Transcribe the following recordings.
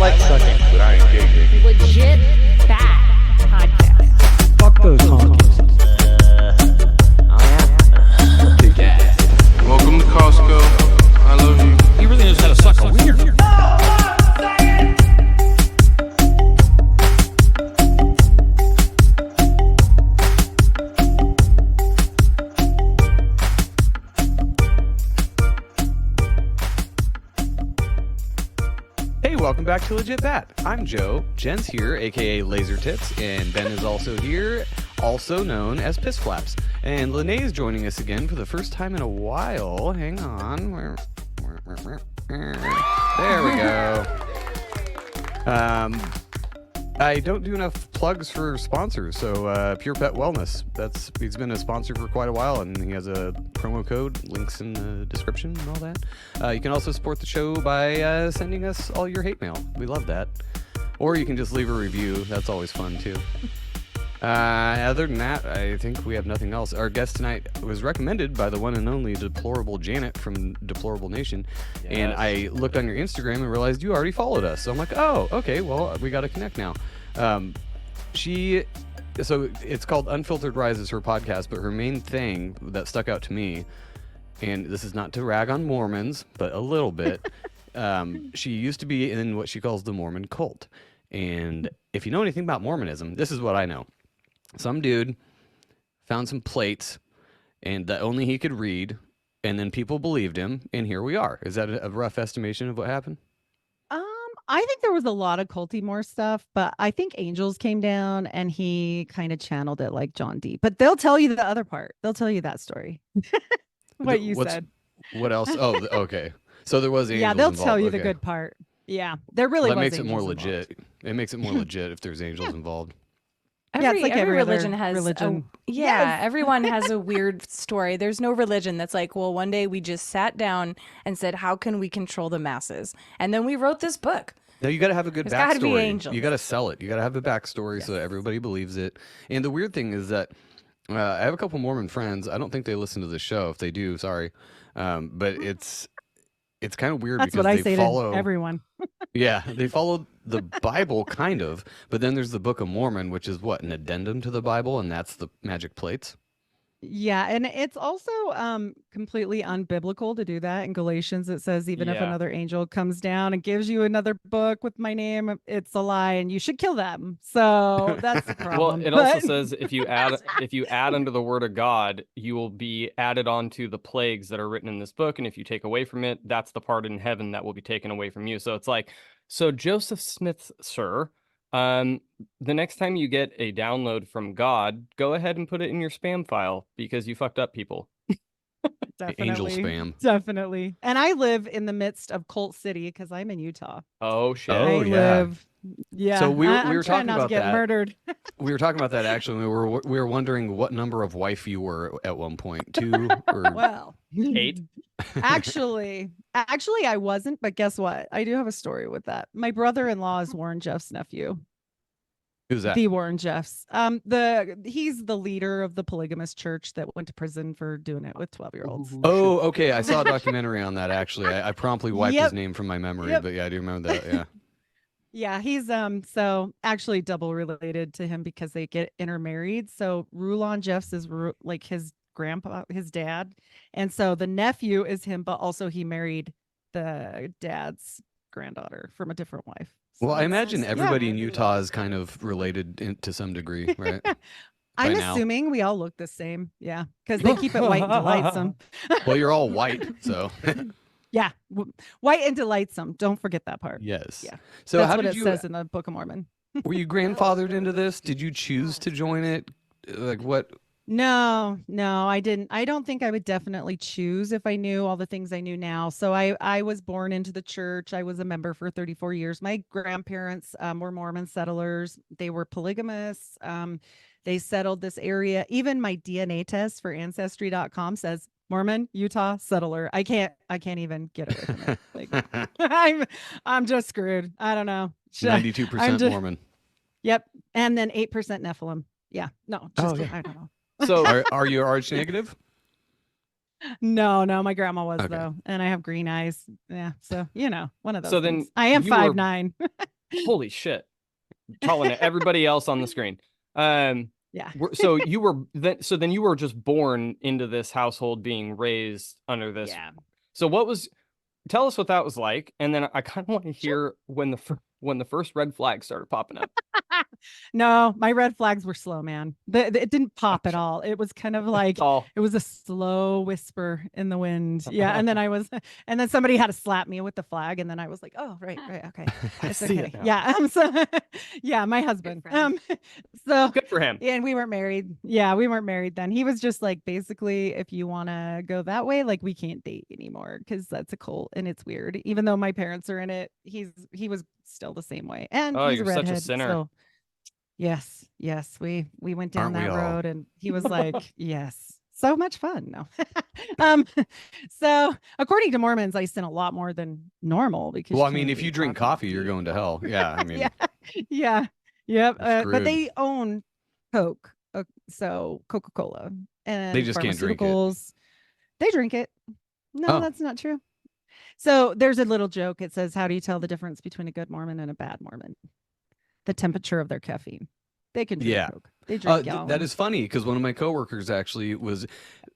like sucking, but I ain't gay. Legit bad podcast. Fuck those honkies. Welcome to Costco. I love you. He really knows how to suck a wiener. Hey, welcome back to Legit Bat. I'm Joe. Jen's here, aka Laser Tits, and Ben is also here, also known as Piss Flaps. And Lene is joining us again for the first time in a while. Hang on. There we go. I don't do enough plugs for sponsors, so Pure Pet Wellness. He's been a sponsor for quite a while, and he has a promo code, links in the description and all that. You can also support the show by sending us all your hate mail. We love that. Or you can just leave a review. That's always fun, too. Other than that, I think we have nothing else. Our guest tonight was recommended by the one and only Deplorable Janet from Deplorable Nation. Yes. And I looked on your Instagram and realized you already followed us. So I'm like, oh, okay, well, we got to connect now. So it's called Unfiltered Rise is her podcast, but her main thing that stuck out to me, and this is not to rag on Mormons, but a little bit, she used to be in what she calls the Mormon Cult. And if you know anything about Mormonism, this is what I know. Some dude found some plates and that only he could read, and then people believed him, and here we are. Is that a rough estimation of what happened? I think there was a lot of culty more stuff, but I think angels came down and he kind of channeled it like John D. But they'll tell you the other part. They'll tell you that story. What you said. What else? Oh, okay. So there was angels Yeah, they'll involved. tell you Okay. the good part. Yeah, there really was. That makes it more angels legit. involved. It makes it more legit if there's angels involved. It's like Every other religion has religion. Everyone has a weird story. There's no religion that's like, well, one day we just sat down and said, how can we control the masses? And then we wrote this book. No, you got to have a good There's gotta be backstory. angels. You got to sell it. You got to have a backstory so that everybody believes it. And the weird thing is that I have a couple Mormon friends. I don't think they listen to the show. If they do, sorry. But it's kind of weird That's because what I they say follow to everyone. Yeah, they follow the Bible kind of, but then there's the Book of Mormon, which is what, an addendum to the Bible, and that's the magic plates. Yeah, and it's also completely unbiblical to do that. In Galatians, it says even if another angel comes down and gives you another book with my name, it's a lie, and you should kill them. So that's the problem. Well, it also says if you add unto the word of God, you will be added onto the plagues that are written in this book, and if you take away from it, that's the part in heaven that will be taken away from you. So it's like, so Joseph Smith, sir. The next time you get a download from God, go ahead and put it in your spam file because you fucked up, people. Definitely, angel spam. Definitely. And I live in the midst of Cult City because I'm in Utah. Oh shit! Oh, yeah. Yeah. So we were I'm talking trying not about to get that. Murdered. We were talking about that actually. We were wondering what number of wife you were at one point. 2 or Well, 8. actually, I wasn't. But guess what? I do have a story with that. My brother-in-law is Warren Jeff's nephew. Who's that? The Warren Jeffs. He's the leader of the polygamous church that went to prison for doing it with 12-year-olds. Oh, okay. I saw a documentary on that actually. I promptly wiped Yep. his name from my memory, but yeah, I do remember that. Yeah. Yeah, he's so actually double related to him because they get intermarried. So Rulon Jeffs is like his grandpa, his dad, and so the nephew is him, but also he married the dad's granddaughter from a different wife. So Well, I imagine everybody in Yeah. Utah is kind of related to some degree, right? I'm by now. assuming we all look the same. Yeah, because they keep it white and delightsome. Well, you're all white, so Yeah, white and delightsome. Don't forget that part. yes. Yeah. So That's how what did it you? says in the Book of Mormon. Were you grandfathered into this? Did you choose to join it? Like what? No, I didn't. I don't think I would definitely choose if I knew all the things I knew now. So I was born into the church. I was a member for 34 years. My grandparents were Mormon settlers. They were polygamous. They settled this area. Even my DNA test for ancestry.com says Mormon, Utah, settler. I can't even get away from it. Like, I'm just screwed. I don't know. 92% Mormon. Yep. And then 8% Nephilim. Yeah. No, just I don't know. So Are you RH negative? No, my grandma was Okay. though, and I have green eyes. Yeah, so one of those. So then things. I am you were- 5'9". Holy shit. Calling it everybody else on the screen. Yeah. So you were then you were just born into this household being raised under this. Yeah. So tell us what that was like, and then I kind of want to hear when the first red flag started popping up. No, my red flags were slow, man. It didn't pop at all. It was kind of like Oh, it was a slow whisper in the wind. Yeah, and then somebody had to slap me with the flag, and then I was like, oh, right, okay, I it's see okay. it now. Yeah, so yeah, my husband. for him. So Good for him. yeah, and we weren't married. Yeah, we weren't married then. He was just like, basically, if you want to go that way, like we can't date anymore because that's a cult and it's weird. Even though my parents are in it, he was still the same way. And Oh, he's you're a such a redhead, sinner. so yes, we went down Aren't we that all? road, and he was like, yes, so much fun. No, um, so according to Mormons, I sin a lot more than normal because Well, I you mean, can't if you eat drink coffee, you're tea. going to hell. Yeah, I mean, Yeah, yeah, yep. You're But screwed. they own Coke, so Coca-Cola and They just can't drink it. pharmaceuticals. They drink it. No, Oh. that's not true. So there's a little joke. It says, "How do you tell the difference between a good Mormon and a bad Mormon? The temperature of their caffeine. They can drink Yeah. Coke. They drink that gallons." is funny because one of my coworkers actually was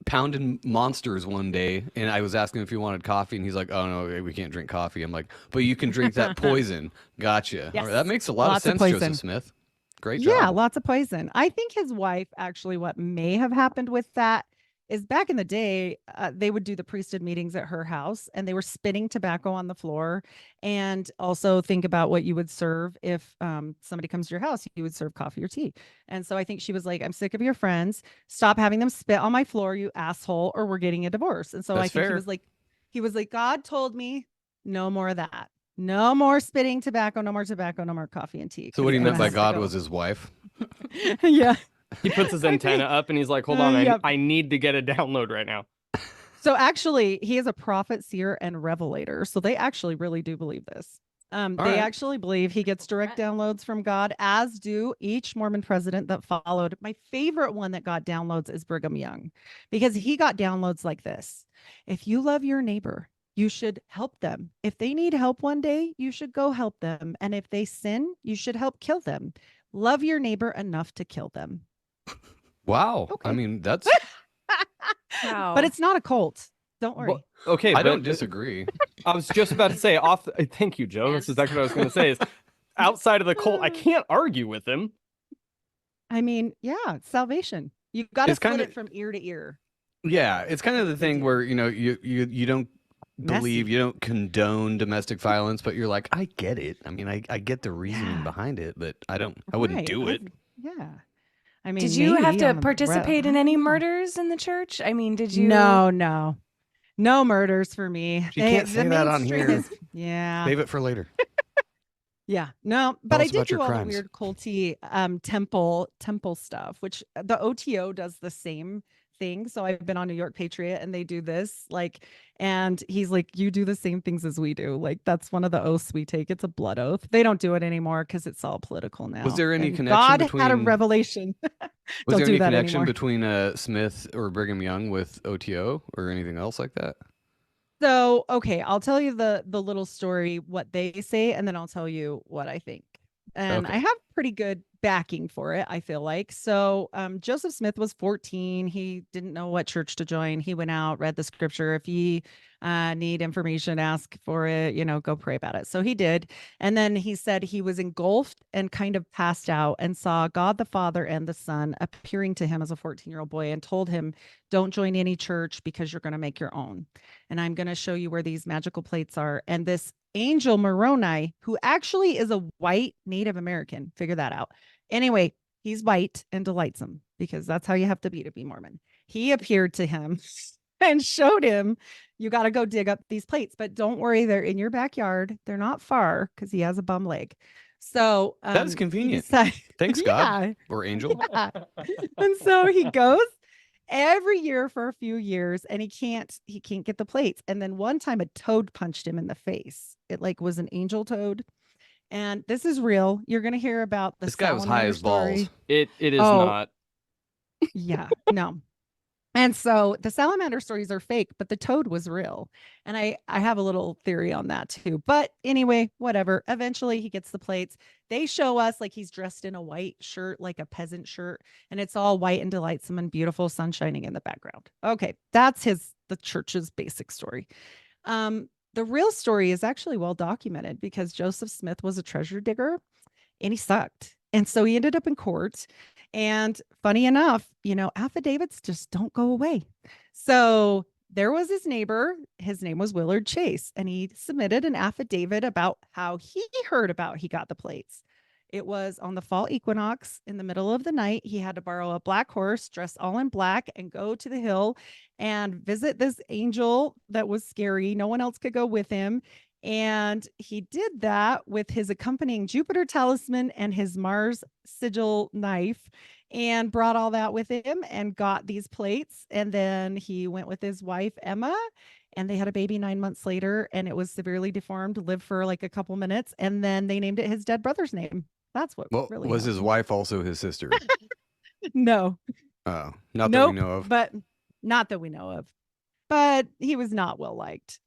pounding Monsters one day, and I was asking him if he wanted coffee, and he's like, "Oh no, we can't drink coffee." I'm like, "But you can drink that poison." Gotcha. Yes. That makes a lot Lots of of sense, poison. Joseph Smith. Great Yeah, job. lots of poison. I think his wife, actually, what may have happened with that is back in the day, they would do the priesthood meetings at her house and they were spitting tobacco on the floor. And also think about what you would serve if somebody comes to your house, you would serve coffee or tea. And so I think she was like, I'm sick of your friends. Stop having them spit on my floor, you asshole, or we're getting a divorce. And so I That's think fair. he was like, God told me no more of that. No more spitting tobacco, no more tobacco, no more coffee and tea. So what he 'cause meant it by has to God go. was his wife. Yeah. He puts his antenna up and he's like, hold on, Yep. I need to get a download right now. So actually, he is a prophet, seer, and revelator. So they actually really do believe this. They right. actually believe he gets direct downloads from God, as do each Mormon president that followed. My favorite one that got downloads is Brigham Young, because he got downloads like this. If you love your neighbor, you should help them. If they need help one day, you should go help them. And if they sin, you should help kill them. Love your neighbor enough to kill them. Wow. Okay. I mean, that's. Wow. But it's not a cult. Don't worry. Well, okay, I but don't disagree. I was just about to say thank you, Joe. That's exactly what I was going to say is outside of the cult, I can't argue with him. I mean, yeah, it's salvation. You've got to It's split kinda- it from ear to ear. Yeah, it's kind of the thing where you don't believe, Messy. you don't condone domestic violence, but you're like, I get it. I mean, I get the reasoning Yeah. behind it, but I wouldn't Right, do it. Yeah. I mean, did you have maybe to on the participate road. in I any don't know. murders in the church? I mean, did you? No murders for me. You can't The say that on mainstream here. yeah. Save it for later. Yeah. No, but Tell I us did about do your all crimes. the weird culty temple stuff, which the OTO does the same thing. So I've been on New York Patriot and they do this and he's like, you do the same things as we do. Like that's one of the oaths we take. It's a blood oath. They don't do it anymore because it's all political now. Was there any And connection God had a between- revelation. Was Don't there do any that connection anymore. between Smith or Brigham Young with OTO or anything else like that? So, okay, I'll tell you the little story, what they say, and then I'll tell you what I think. And Okay. I have pretty good backing for it, I feel like. So Joseph Smith was 14. He didn't know what church to join. He went out, read the scripture. If you need information, ask for it, go pray about it. So he did. And then he said he was engulfed and kind of passed out and saw God the Father and the Son appearing to him as a 14-year-old boy and told him, don't join any church because you're going to make your own. And I'm going to show you where these magical plates are. And this angel Moroni, who actually is a white Native American, figure that out. Anyway, he's white and delights him because that's how you have to be Mormon. He appeared to him and showed him, you got to go dig up these plates, but don't worry, they're in your backyard. They're not far because he has a bum leg. So That is he convenient. decided- Thanks, Yeah. God. Or angel. Yeah. And so he goes every year for a few years and he can't get the plates. And then one time a toad punched him in the face. It was an angel toad. And this is real. You're going to hear about the This guy was high salamander as balls. story. It is Oh. not. Yeah, no. And so the salamander stories are fake, but the toad was real. And I have a little theory on that too. But anyway, whatever. Eventually he gets the plates. They show us like he's dressed in a white shirt, like a peasant shirt, and it's all white and delightsome and beautiful, sun shining in the background. Okay, that's the church's basic story. The real story is actually well documented because Joseph Smith was a treasure digger and he sucked. And so he ended up in court. And funny enough, affidavits just don't go away. So there was his neighbor. His name was Willard Chase, and he submitted an affidavit about how he heard about he got the plates. It was on the fall equinox in the middle of the night. He had to borrow a black horse, dress all in black, and go to the hill and visit this angel that was scary. No one else could go with him. And he did that with his accompanying Jupiter talisman and his Mars sigil knife, and brought all that with him and got these plates. And then he went with his wife, Emma, and they had a baby 9 months later, and it was severely deformed, lived for like a couple minutes. And then they named it his dead brother's name. That's what really was his happened. wife also his sister? No. Oh, not that Nope, we know of. but not that we know of. But he was not well liked.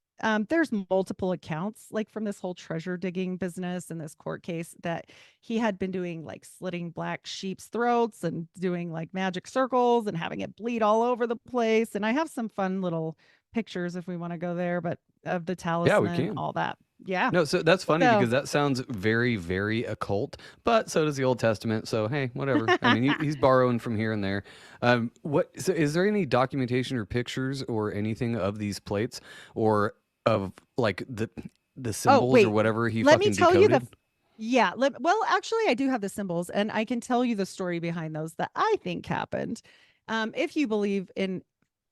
There's multiple accounts, like from this whole treasure digging business and this court case, that he had been doing like slitting black sheep's throats and doing like magic circles and having it bleed all over the place. And I have some fun little pictures if we want to go there, but of the talisman, can. all that. Yeah. No, so that's funny So- because that sounds very, very occult, but so does the Old Testament. So hey, whatever. I mean, he's borrowing from here and there. So is there any documentation or pictures or anything of these plates, or of like the symbols wait. or whatever he Let fucking me tell decoded? well, actually, I do have the symbols, and I can tell you the story behind those that I think happened. If you believe in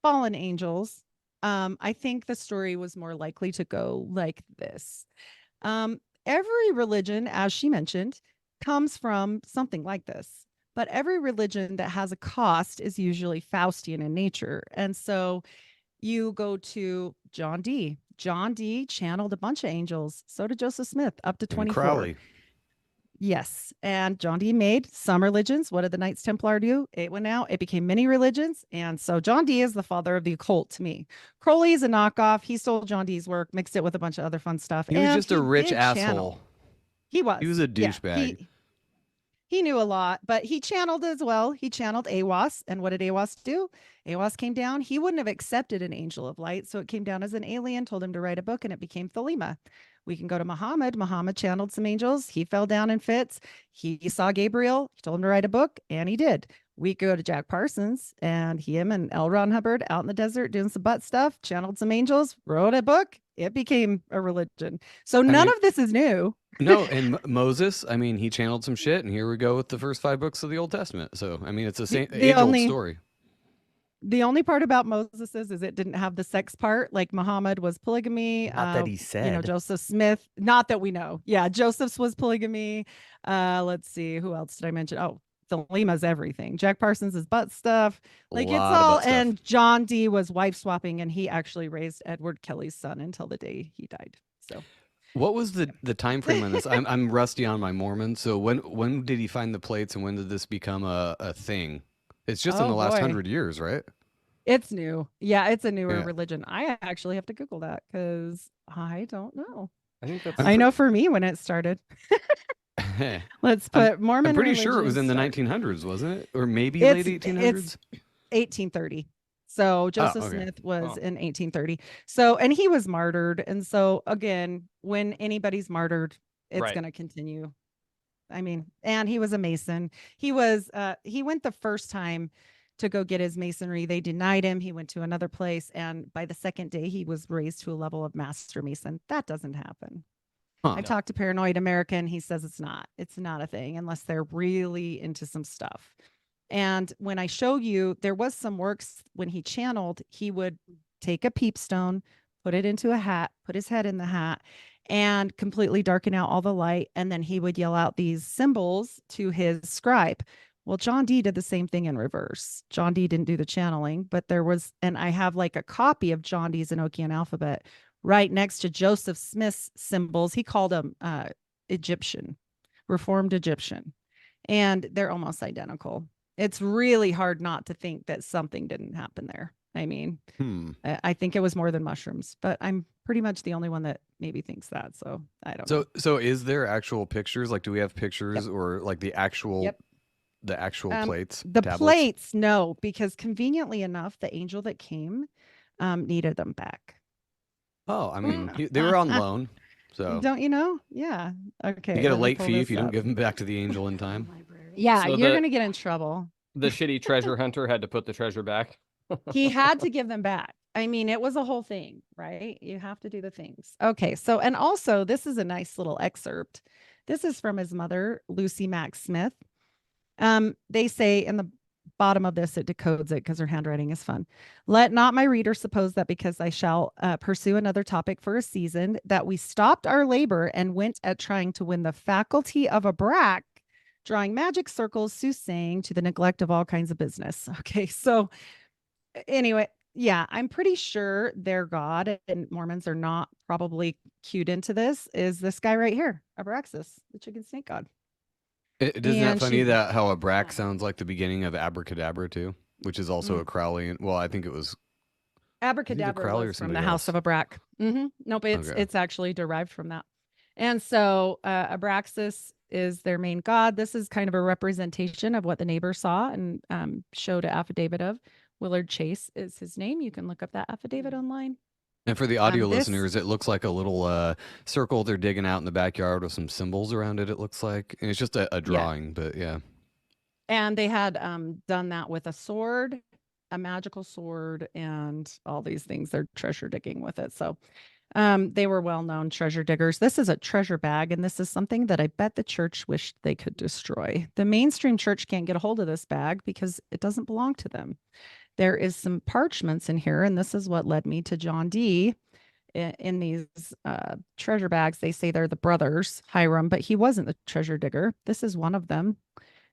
fallen angels, I think the story was more likely to go like this. Every religion, as she mentioned, comes from something like this. But every religion that has a cost is usually Faustian in nature. And so you go to John Dee. John Dee channeled a bunch of angels. So did Joseph Smith, up to And 24. Crowley. Yes. And John Dee made some religions. What did the Knights Templar do? It went out. It became many religions. And so John Dee is the father of the occult to me. Crowley is a knockoff. He stole John Dee's work, mixed it with a bunch of other fun stuff. He was and just a rich did asshole. channel. He was. He was a Yeah, douchebag. he knew a lot, but he channeled as well. He channeled Awas. And what did Awas do? Awas came down. He wouldn't have accepted an angel of light. So it came down as an alien, told him to write a book, and it became Thelema. We can go to Muhammad. Muhammad channeled some angels. He fell down in fits. He saw Gabriel. He told him to write a book, and he did. We go to Jack Parsons, and him and L. Ron Hubbard out in the desert doing some butt stuff, channeled some angels, wrote a book. It became a religion. So none of this is new. No, and Moses, I mean, he channeled some shit, and here we go with the first 5 books of the Old Testament. So, I mean, it's the same age-old story. The only part about Moses is it didn't have the sex part. Like Muhammad was polygamy. Not that he said. Joseph Smith, not that we know. Yeah, Joseph's was polygamy. Let's see, who else did I mention? Oh, Thelema's everything. Jack Parsons is butt stuff. Like it's all, and John Dee was wife swapping, and he actually raised Edward Kelly's son until the day he died. So. What was the time frame on this? I'm rusty on my Mormon. So when did he find the plates, and when did this become a thing? It's just in the last 100 years, right? It's new. Yeah, it's a newer religion. I actually have to Google that because I don't know. I know for me when it started. Let's put Mormon. I'm pretty sure it was in the 1900s, wasn't it? Or maybe late 1800s? It's 1830. So Joseph Smith was in 1830. So, and he was martyred. And so again, when anybody's martyred, it's going to continue. I mean, and he was a Mason. He went the first time to go get his Masonry. They denied him. He went to another place. And by the second day, he was raised to a level of Master Mason. That doesn't happen. I talked to Paranoid American. He says it's not a thing unless they're really into some stuff. And when I show you, there was some works when he channeled, he would take a peepstone, put it into a hat, put his head in the hat, and completely darken out all the light. And then he would yell out these symbols to his scribe. Well, John Dee did the same thing in reverse. John Dee didn't do the channeling, but there was, and I have like a copy of John Dee's Enochian alphabet right next to Joseph Smith's symbols. He called them Egyptian, Reformed Egyptian, and they're almost identical. It's really hard not to think that something didn't happen there. I mean, I think it was more than mushrooms, but I'm pretty much the only one that maybe thinks that. So I don't know. So is there actual pictures? Like, do we have pictures or like the actual Yep. plates? The tablets? plates, no, because conveniently enough, the angel that came needed them back. Oh, I mean, they were on loan, so Don't you know? Yeah. Okay. you get a let me late pull fee if this you don't up. give them back to the angel in time. Yeah, So you're the- gonna get in trouble. The shitty treasure hunter had to put the treasure back. He had to give them back. I mean, it was a whole thing, right? You have to do the things. Okay. So, and also, this is a nice little excerpt. This is from his mother, Lucy Mack Smith. They say in the bottom of this, it decodes it because her handwriting is fun. Let not my reader suppose that because I shall pursue another topic for a season, that we stopped our labor and went at trying to win the faculty of a brack, drawing magic circles, soothsaying to the neglect of all kinds of business. Okay. So, anyway, yeah, I'm pretty sure their God, and Mormons are not probably cued into this, is this guy right here, Abraxas, the chicken snake god. Isn't that And funny she- that how a brack sounds like the beginning of abracadabra too, which is also Mm. a Crowley. Well, I think it was Abracadabra Crowley or was from somebody the House else? of Abrac. Nope, Okay. it's actually derived from that. And so Abraxas is their main god. This is kind of a representation of what the neighbor saw and showed an affidavit of. Willard Chase is his name. You can look up that affidavit online. And for the audio this- listeners, it looks like a little circle they're digging out in the backyard with some symbols around it. It looks like, and it's just a drawing, but yeah. And they had done that with a sword, a magical sword, and all these things. They're treasure digging with it. So they were well-known treasure diggers. This is a treasure bag, and this is something that I bet the church wished they could destroy. The mainstream church can't get a hold of this bag because it doesn't belong to them. There is some parchments in here, and this is what led me to John D. In these treasure bags. They say they're the brothers, Hiram, but he wasn't the treasure digger. This is one of them.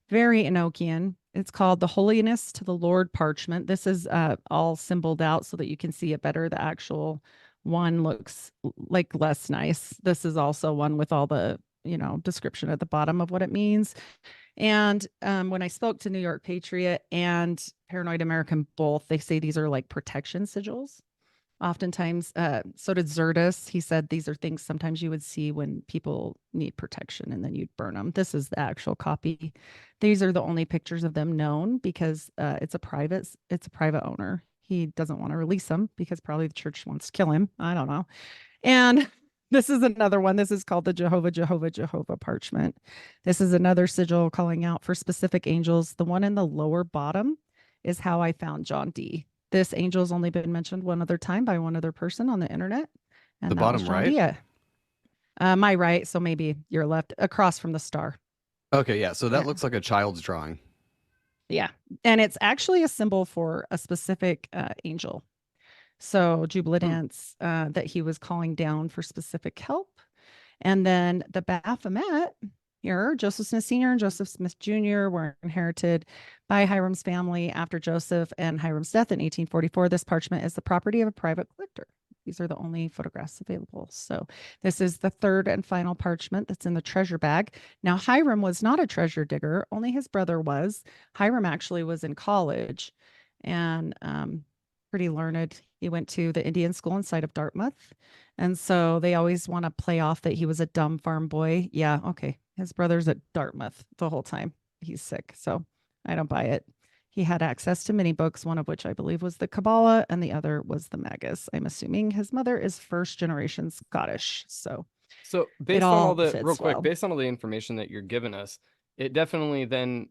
Very Enochian. It's called the Holiness to the Lord parchment. This is all symboled out so that you can see it better. The actual one looks like less nice. This is also one with all the, description at the bottom of what it means. And when I spoke to New York Patriot and Paranoid American both, they say these are like protection sigils. Oftentimes, so did Zerdus. He said these are things sometimes you would see when people need protection and then you'd burn them. This is the actual copy. These are the only pictures of them known because it's a private owner. He doesn't want to release them because probably the church wants to kill him. I don't know. And this is another one. This is called the Jehovah parchment. This is another sigil calling out for specific angels. The one in the lower bottom is how I found John D. This angel's only been mentioned one other time by one other person on the internet. And The that was bottom John right? D. My right, so maybe your left, across from the star. Okay, yeah. So that Yeah. looks like a child's drawing. Yeah. And it's actually a symbol for a specific angel. So Jubilant that he was calling down for specific help. And then the Baphomet here, Joseph Smith Sr. and Joseph Smith Jr. were inherited by Hiram's family after Joseph and Hiram's death in 1844. This parchment is the property of a private collector. These are the only photographs available. So this is the third and final parchment that's in the treasure bag. Now, Hiram was not a treasure digger. Only his brother was. Hiram actually was in college and pretty learned. He went to the Indian school inside of Dartmouth. And so they always want to play off that he was a dumb farm boy. Yeah, okay. His brother's at Dartmouth the whole time. He's sick. So I don't buy it. He had access to many books, one of which I believe was the Kabbalah and the other was the Magus. I'm assuming his mother is first generation Scottish. So Based on all all the fits real quick, well. based on all the information that you're giving us, it definitely then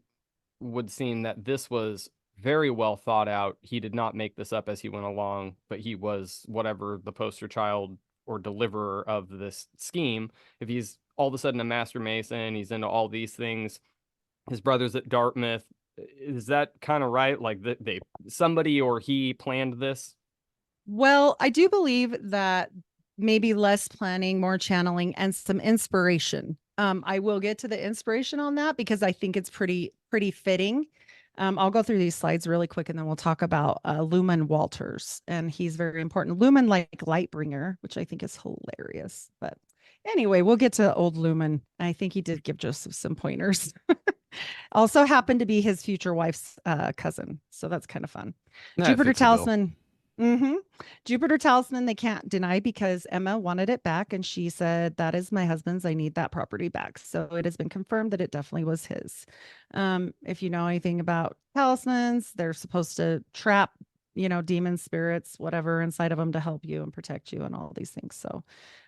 would seem that this was very well thought out. He did not make this up as he went along, but he was whatever the poster child or deliverer of this scheme. If he's all of a sudden a master mason, he's into all these things. His brother's at Dartmouth. Is that kind of right? Like they somebody or he planned this? Well, I do believe that maybe less planning, more channeling, and some inspiration. I will get to the inspiration on that because I think it's pretty fitting. I'll go through these slides really quick and then we'll talk about Lumen Walters. And he's very important. Lumen like Lightbringer, which I think is hilarious. But anyway, we'll get to old Lumen. I think he did give Joseph some pointers. Also happened to be his future wife's cousin. So that's kind of fun. That Jupiter fits the bill. talisman. Jupiter talisman, they can't deny because Emma wanted it back and she said, that is my husband's. I need that property back. So it has been confirmed that it definitely was his. If you know anything about talismans, they're supposed to trap, demon spirits, whatever inside of them to help you and protect you and all these things. So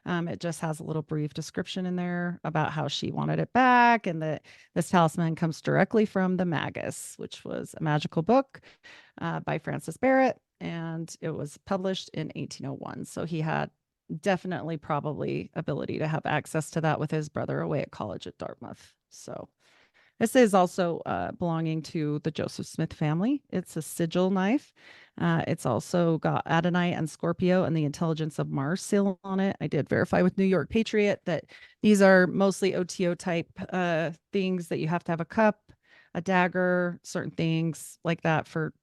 it just has a little brief description in there about how she wanted it back and that this talisman comes directly from the Magus, which was a magical book by Francis Barrett. And it was published in 1801. So he had definitely probably ability to have access to that with his brother away at college at Dartmouth. So this is also belonging to the Joseph Smith family. It's a sigil knife. It's also got Adonai and Scorpio and the intelligence of Mars seal on it. I did verify with New York Patriot that these are mostly OTO type things that you have to have a cup, a dagger, certain things like that for,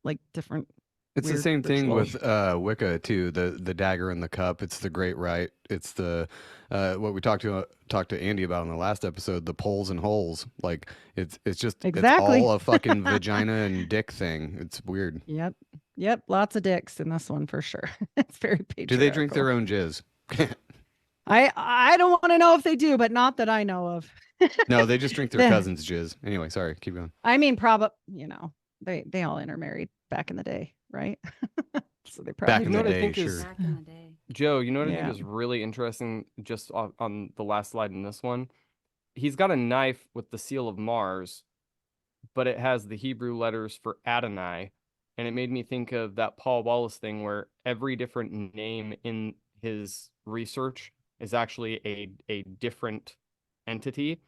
like different. It's the weird same thing rituals. with Wicca too. The dagger and the cup. It's the great right. It's the what we talked to Andy about in the last episode. The poles and holes. Like it's just Exactly. It's all a fucking vagina and dick thing. It's weird. Yep. Lots of dicks in this one for sure. It's very patriarchal. Do they drink their own jizz? I don't want to know if they do, but not that I know of. No, they just drink their cousin's jizz. Anyway, sorry. Keep going. I mean, probably, they all intermarried back in the day, right? So they probably Back in You know the what I day, think sure. is- Back in the day. Joe, you know what I Yeah. think is really interesting just on the last slide in this one? He's got a knife with the seal of Mars, but it has the Hebrew letters for Adonai. And it made me think of that Paul Wallace thing where every different name in his research is actually a different entity.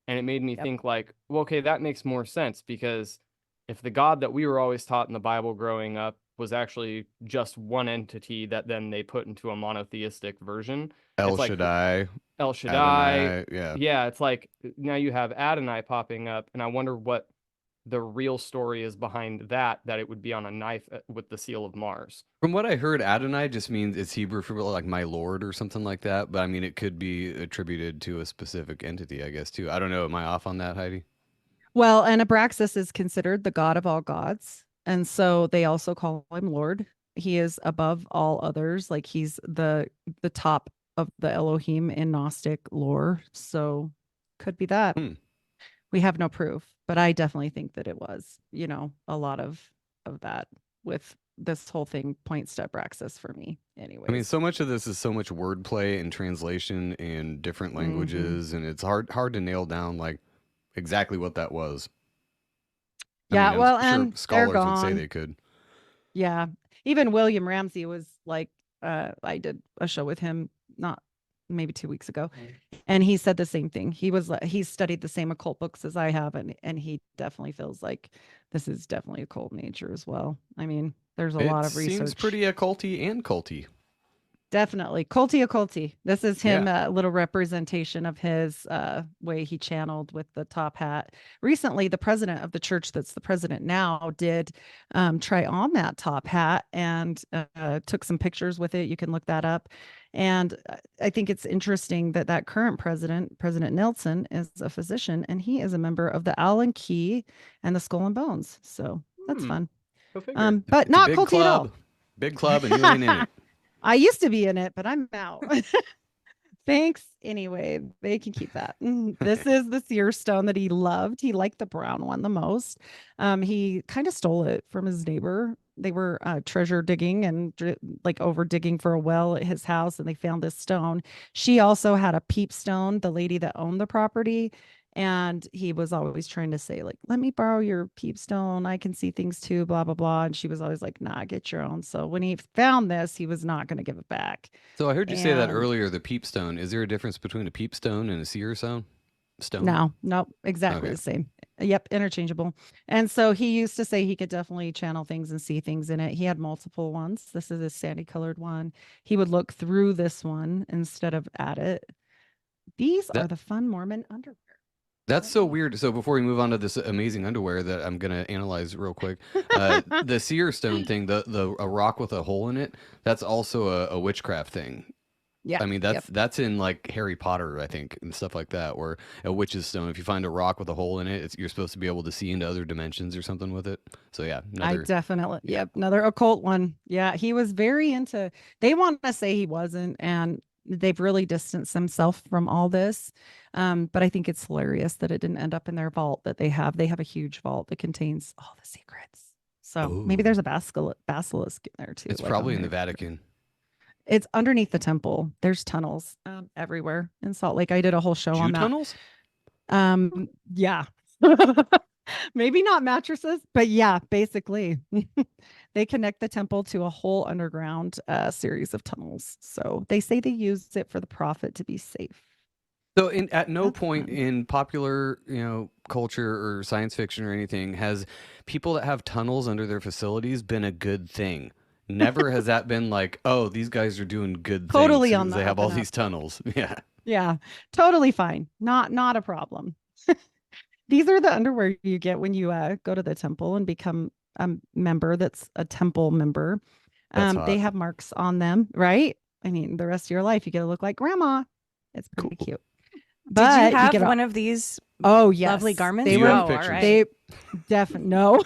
And it made me Yep. think like, well, okay, that makes more sense because if the God that we were always taught in the Bible growing up was actually just one entity that then they put into a monotheistic version. El it's like Shaddai. El Shaddai. Adonai, yeah. Yeah, it's like now you have Adonai popping up, and I wonder what the real story is behind that it would be on a knife with the seal of Mars. From what I heard, Adonai just means it's Hebrew for like my Lord or something like that. But I mean, it could be attributed to a specific entity, I guess, too. I don't know. Am I off on that, Heidi? Well, and Abraxas is considered the god of all gods. And so they also call him Lord. He is above all others. Like he's the top of the Elohim in Gnostic lore. So could be that. We have no proof, but I definitely think that it was, a lot of that with this whole thing points to Abraxas for me anyway. I mean, so much of this is so much wordplay and translation in different languages, and it's hard to nail down like exactly what that was. Yeah, I'm well, sure and they're scholars would say gone. they could. Yeah. Even William Ramsey was like, I did a show with him not maybe 2 weeks ago, and he said the same thing. He studied the same occult books as I have, and he definitely feels like this is definitely occult nature as well. I mean, there's a lot of research. Seems pretty occulty and culty. Definitely. Culty. This is him, a little representation of his way he channeled with the top hat. Recently, the president of the church that's the president now did try on that top hat and took some pictures with it. You can look that up. And I think it's interesting that current president, President Nelson, is a physician, and he is a member of the Allen Key and the Skull and Bones. So that's fun. Go figure. But It's a not big culty at all. club. Big club, and you ain't in it. I used to be in it, but I'm out. Thanks. Anyway, they can keep that. This is the Sear Stone that he loved. He liked the brown one the most. He kind of stole it from his neighbor. They were treasure digging and like over digging for a well at his house, and they found this stone. She also had a peep stone, the lady that owned the property. And he was always trying to say, like, let me borrow your peep stone. I can see things too, blah, blah, blah. And she was always like, nah, get your own. So when he found this, he was not going to give it back. So I heard you say that And- earlier, the peep stone. Is there a difference between a peep stone and a seer stone? No, exactly Okay. the same. Yep, interchangeable. And so he used to say he could definitely channel things and see things in it. He had multiple ones. This is a sandy colored one. He would look through this one instead of at it. These are the fun Mormon underwear. That's so weird. So before we move on to this amazing underwear that I'm gonna analyze real quick, the seer stone thing, a rock with a hole in it, that's also a witchcraft thing. Yeah. I mean, that's in like Harry Potter, I think, and stuff like that, where a witch's stone, if you find a rock with a hole in it, you're supposed to be able to see into other dimensions or something with it. So yeah, I another. definitely, yep, another occult one. Yeah, he was very into, they want to say he wasn't, and they've really distanced themselves from all this. But I think it's hilarious that it didn't end up in their vault that they have. They have a huge vault that contains all the secrets. So maybe there's a basilisk in there too. It's like probably on in the Harry Potter. Vatican. It's underneath the temple. There's tunnels everywhere in Salt Lake. I did a whole show Jew on that. tunnels? Yeah. Maybe not mattresses, but yeah, basically. They connect the temple to a whole underground series of tunnels. So they say they used it for the prophet to be safe. So at no That's point fun. in popular, culture or science fiction or anything has people that have tunnels under their facilities been a good thing. Never has that been like, oh, these guys are doing good Totally things on because the they have up all and up. these tunnels. Yeah. Yeah, totally fine. Not a problem. These are the underwear you get when you go to the temple and become a member that's a temple member. That's They hot. have marks on them, right? I mean, the rest of your life, you get to look like grandma. It's pretty Cool. cute. Did But you have get one of these oh yes, lovely garments? They Do you were have Oh, pictures? all right. they definitely no.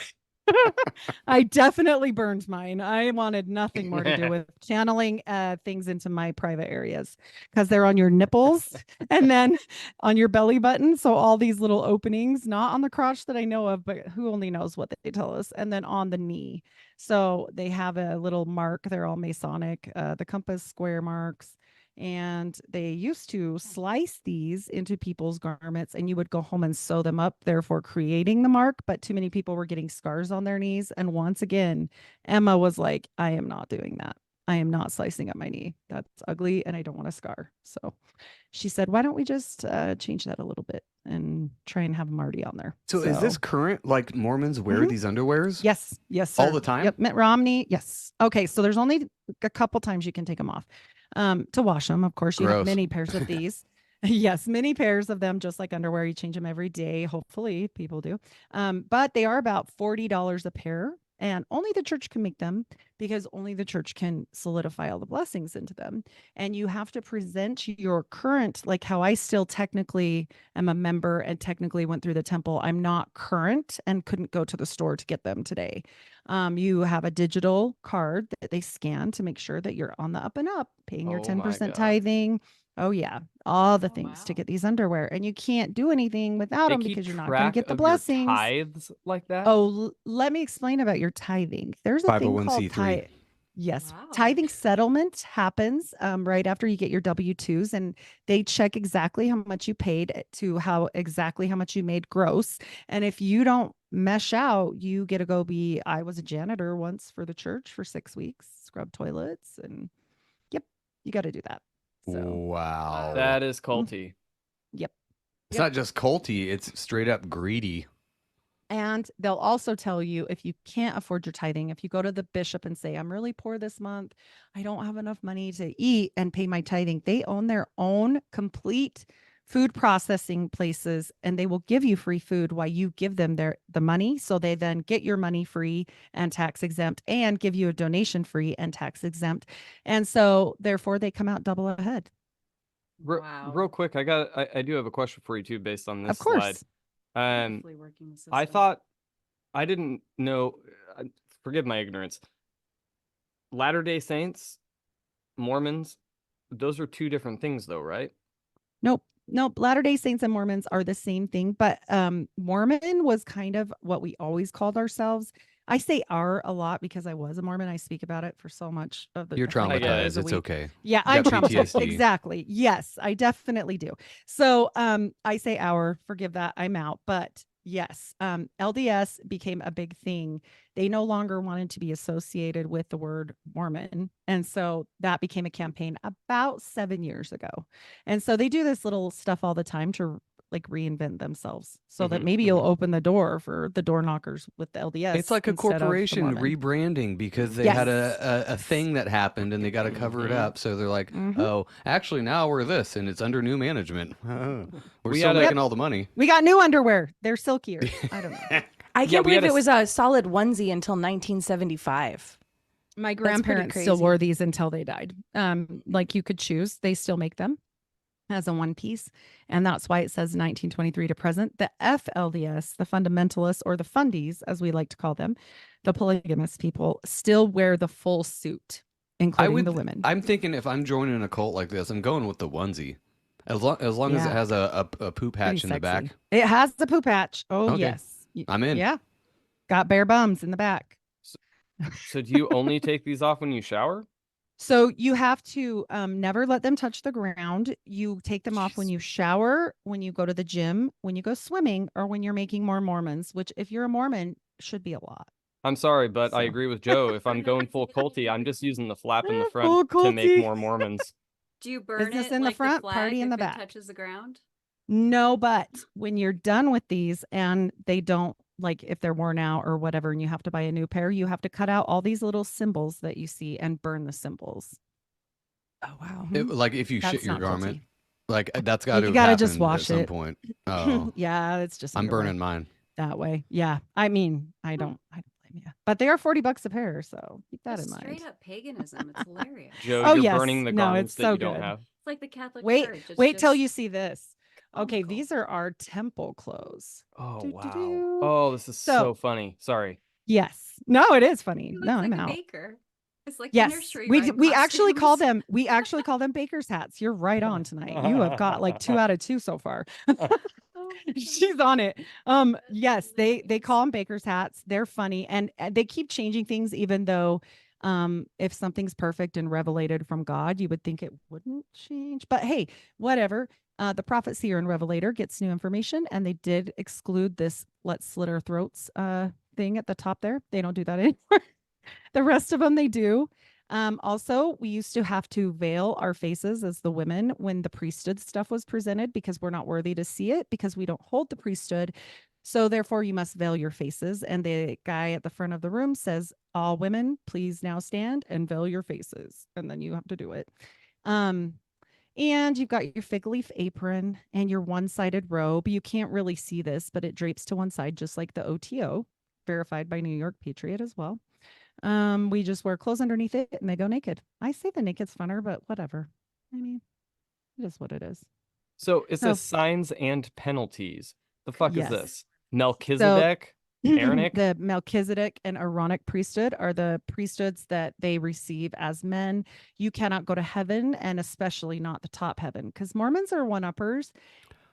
I definitely burned mine. I wanted nothing more to do with channeling things into my private areas because they're on your nipples and then on your belly button. So all these little openings, not on the crotch that I know of, but who only knows what they tell us. And then on the knee. So they have a little mark. They're all Masonic, the compass square marks. And they used to slice these into people's garments and you would go home and sew them up, therefore creating the mark. But too many people were getting scars on their knees. And once again, Emma was like, I am not doing that. I am not slicing up my knee. That's ugly and I don't want a scar. So she said, why don't we just change that a little bit and try and have Marty on there? So is this current? Like Mormons wear Mhm. these underwears? Yes. Yes, All sir. the time? Yep. Mitt Romney. Yes. Okay. So there's only a couple times you can take them off to wash them. Of course, you have Gross. many pairs of these. Yes, many pairs of them, just like underwear. You change them every day. Hopefully, people do. But they are about $40 a pair. And only the church can make them because only the church can solidify all the blessings into them. And you have to present your current, like how I still technically am a member and technically went through the temple. I'm not current and couldn't go to the store to get them today. You have a digital card that they scan to make sure that you're on the up and up, paying your Oh my 10% God. tithing. Oh, yeah. All the things to get these underwear. And you can't do anything without They them keep because you're not going to track get the of your blessings. tithes like that? Oh, let me explain about your tithing. There's a thing called 501c3. Yes, Wow. tithing settlement happens right after you get your W-2s, and they check exactly how much you paid to exactly how much you made gross. And if you don't mesh out, you get to go be. I was a janitor once for the church for 6 weeks, scrub toilets, and yep, you got to do that. So Wow. That is culty. yep. It's not just culty, it's straight up greedy. And they'll also tell you if you can't afford your tithing, if you go to the bishop and say, I'm really poor this month, I don't have enough money to eat and pay my tithing, they own their own complete food processing places and they will give you free food while you give them the money. So they then get your money free and tax exempt and give you a donation free and tax exempt. And so therefore they come out double ahead. Real quick, I do have a question for you too, based on this Of course. slide. I thought I didn't know. Forgive my ignorance. Latter-day Saints, Mormons, those are two different things, though, right? Nope. Latter-day Saints and Mormons are the same thing, but Mormon was kind of what we always called ourselves. I say "our" a lot because I was a Mormon. I speak about it for so much of the. You're I think 5 days traumatized. a It's week. okay. Yeah, You I'm got traumatized. PTSD. Exactly. Yes, I definitely do. So I say "our." Forgive that. I'm out. But yes, LDS became a big thing. They no longer wanted to be associated with the word Mormon. And so that became a campaign about 7 years ago. And so they do this little stuff all the time to like reinvent themselves so that maybe you'll open the door for the door knockers with the LDS. It's like a instead of the corporation Mormon. rebranding because they had a thing that happened and they got to cover it up. So they're like, oh, actually now we're this and it's under new management. We're We still had a- making all the money. We got new underwear. They're silkier. I don't know. I Yeah, can't we had believe a it was a solid onesie until 1975. My pretty grandparents still crazy. wore these until they died. Like you could choose. They still make them as a one piece. And that's why it says 1923 to present. The FLDS, the fundamentalists, or the fundies, as we like to call them, the polygamous people, still wear the full suit, including the women. I'm thinking if I'm joining a cult like this, I'm going with the onesie. As long as it Yeah. has a poop hatch Pretty in the back. sexy. It has the poop hatch. Oh, Okay. yes. I'm in. Yeah. Got bare bums in the back. So do you only take these off when you shower? So you have to never let them touch the ground. You take them off when you shower, when you go to the gym, when you go swimming, or when you're making more Mormons, which if you're a Mormon should be a lot. I'm sorry, but I So. agree with Joe. If I'm going full culty, I'm just using the flap in the Full front to make culty. more Mormons. Do you burn Business it in the like front, flag party in if the it back. touches the ground? No, but when you're done with these and they don't, like if they're worn out or whatever, and you have to buy a new pair, you have to cut out all these little symbols that you see and burn the symbols. Oh wow. Like if you That's shit your not garment, culty. like that's got to You gotta just at wash some it. point. Oh, Yeah, it's just I'm underwear burning mine. that way. Yeah. I mean, I don't blame you. But they are $40 a pair, so keep that It's in mind. straight up paganism. It's hilarious. Joe, Oh, you're yes. burning the No, garments it's that so you don't good. have. It's like the Catholic Wait, Church. It's wait till just you see this. Okay, comical. these are our temple clothes. Oh, wow. Doo-doo-doo. Oh, this is So- so funny. Sorry. Yes. No, it is funny. He looks No, like I'm a out. baker. It's like Yes, the nursery we rhyme actually call costumes. them baker's hats. You're right on tonight. You have got like 2 out of 2 so far. Oh, She's on it. Yes, they hilarious. call them baker's hats. They're funny and they keep changing things even though if something's perfect and revelated from God, you would think it wouldn't change. But hey, whatever. The prophet, seer, and revelator gets new information, and they did exclude this "let's slit our throats" thing at the top there. They don't do that anymore. The rest of them they do. Also, we used to have to veil our faces as the women when the priesthood stuff was presented because we're not worthy to see it because we don't hold the priesthood. So therefore, you must veil your faces. And the guy at the front of the room says, "All women, please now stand and veil your faces." And then you have to do it. And you've got your fig leaf apron and your one-sided robe. You can't really see this, but it drapes to one side, just like the OTO, verified by New York Patriot as well. We just wear clothes underneath it and they go naked. I say the naked's funner, but whatever. I mean, it is what it is. So it So- says signs and penalties. The fuck Yes. is this? Melchizedek? Aaronic? The Melchizedek and Aaronic priesthood are the priesthoods that they receive as men. You cannot go to heaven, and especially not the top heaven, because Mormons are one-uppers.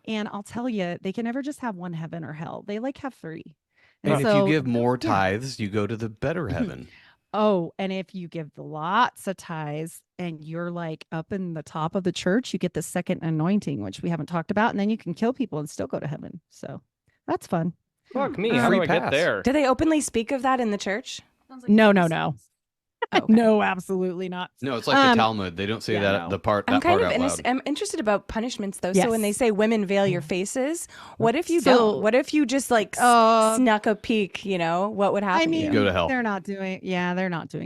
And I'll tell you, they can never just have one heaven or hell. They like have 3. And if so- you give more yeah. tithes, you go to the better heaven. Oh, and if you give lots of tithes and you're like up in the top of the church, you get the second anointing, which we haven't talked about, and then you can kill people and still go to heaven. So that's fun. Fuck me. How Free do I get pass. there? Do they openly speak of that in the church? Sounds like No, the no, no. Simpsons. Oh, okay. No, absolutely not. No, it's like the Talmud. They don't say yeah, that no. the part I'm that kind part of out loud. I'm interested about punishments though. So when they Yes. say women veil your faces, what if you So- don't? What if you just like snuck a peek? You know, what would happen? I to mean, you? Go to hell. they're not doing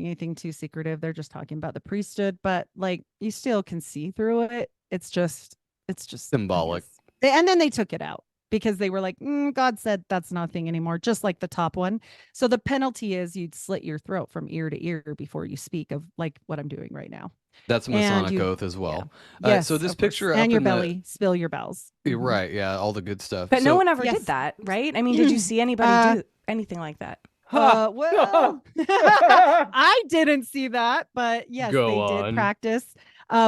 anything too secretive. They're just talking about the priesthood, but like you still can see through it. It's just I Symbolic. guess. And then they took it out because they were like, God said that's not a thing anymore, just like the top one. So the penalty is you'd slit your throat from ear to ear before you speak of like what I'm doing right now. That's a And Masonic you- oath as well. Yes, so this of course. picture up and your in the- belly, spill your bowels. You're Mhm. right. Yeah, all the good stuff. But no So- one ever Yes. did that, right? I mean, did you see anybody do anything like that? Well, I didn't see that, but yes, Go they on. did practice.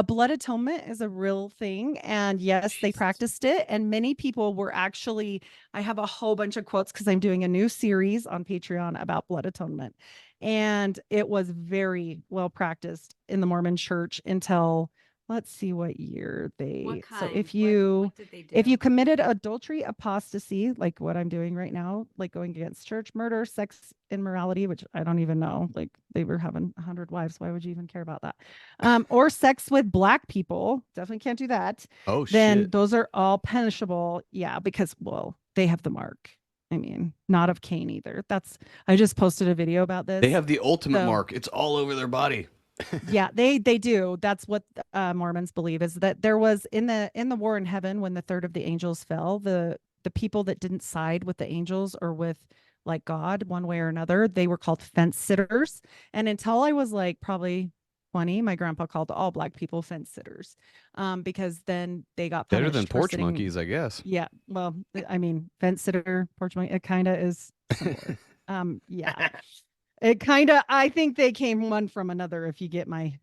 Blood atonement is a real thing. And yes, they practiced it. And many people were actually, I have a whole bunch of quotes because I'm doing a new series on Patreon about blood atonement. And it was very well practiced in the Mormon church until, let's see what year they, What kind? so if you, What did they do? if you committed adultery, apostasy, like what I'm doing right now, like going against church, murder, sex, immorality, which I don't even know, like they were having 100 wives. Why would you even care about that? Or sex with Black people, definitely can't do that. Oh Then shit. those are all punishable. Yeah, because, well, they have the mark. I mean, not of Cain either. I just posted a video about this. They have the ultimate So- mark. It's all over their body. Yeah, they do. That's what Mormons believe, is that there was in the war in heaven when the third of the angels fell, the people that didn't side with the angels or with like God one way or another. They were called fence sitters. And until I was like probably 20, my grandpa called all Black people fence sitters, because then they got Better punished than for porch sitting- monkeys, I guess. Yeah, well, I mean, fence sitter, porch monkey, it kind of is similar. Yeah, it kind of. I think they came one from another. If you get my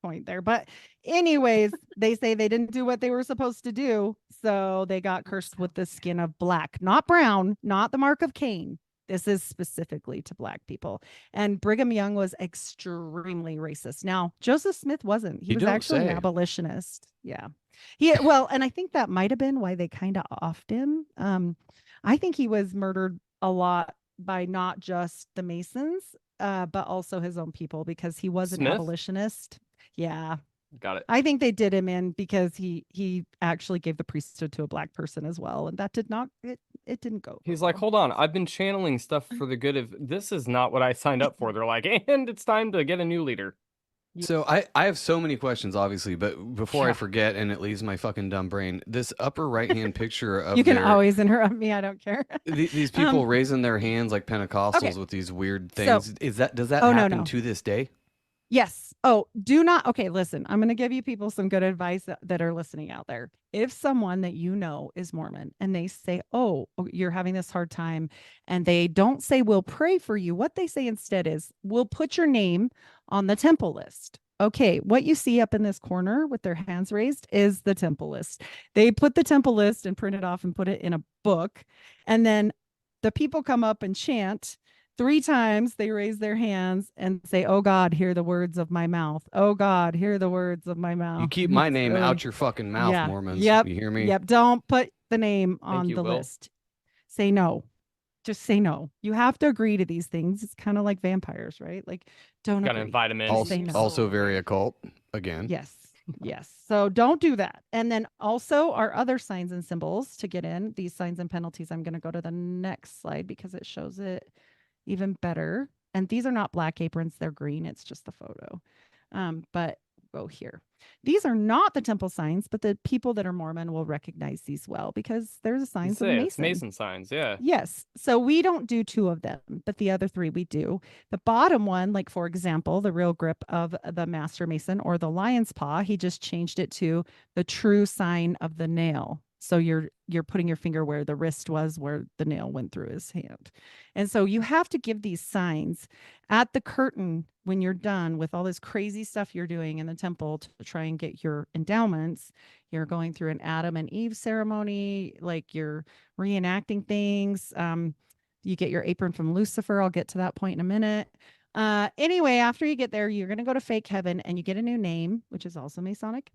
point there, but anyways, they say they didn't do what they were supposed to do, so they got cursed with the skin of black, not brown, not the mark of Cain. This is specifically to Black people. And Brigham Young was extremely racist. Now, Joseph Smith wasn't. He You was don't actually an say. abolitionist. Yeah. Well, and I think that might have been why they kind of offed him. I think he was murdered a lot by not just the Masons, but also his own people, because he was an Smith? abolitionist. Yeah. Got it. I think they did him in because he actually gave the priesthood to a Black person as well, and that did not it didn't go. He's like, hold on, I've been channeling stuff for the good of this is not what I signed up for. They're like, and it's time to get a new leader. So I have so many questions, obviously, but before I Yeah. forget, and it leaves my fucking dumb brain, this upper right-hand picture of You can their- always interrupt me. I don't care. these people raising their hands like Pentecostals with these weird So- things. Does that Oh, no, happen no. to this day? Yes. Oh, do not. Okay, listen, I'm going to give you people some good advice that are listening out there. If someone that you know is Mormon and they say, oh, you're having this hard time, and they don't say, we'll pray for you, what they say instead is, we'll put your name on the temple list. Okay, what you see up in this corner with their hands raised is the temple list. They put the temple list and print it off and put it in a book. And then the people come up and chant 3 times. They raise their hands and say, oh God, hear the words of my mouth. Oh God, hear the words of my mouth. You keep my It's name really- out your fucking mouth, Yeah. Mormons. Yep. You hear me? Yep. Don't put the name on you, the Will. list. Say no. Just say no. You have to agree to these things. It's kind of like vampires, right? Like, don't Gotta agree. invite him in. Just Also, say no. also very occult again. Yes. Yes. So don't do that. And then also our other signs and symbols to get in, these signs and penalties. I'm going to go to the next slide because it shows it even better. And these are not black aprons. They're green. It's just the photo. But go here. These are not the temple signs, but the people that are Mormon will recognize these well because there's a signs of a It's Mason. Mason signs, yeah. Yes. So we don't do 2 of them, but the other 3 we do. The bottom one, like for example, the real grip of the Master Mason or the lion's paw, he just changed it to the true sign of the nail. So you're putting your finger where the wrist was, where the nail went through his hand. And so you have to give these signs at the curtain when you're done with all this crazy stuff you're doing in the temple to try and get your endowments. You're going through an Adam and Eve ceremony, like you're reenacting things. You get your apron from Lucifer. I'll get to that point in a minute. Anyway, after you get there, you're going to go to fake heaven and you get a new name, which is also Masonic.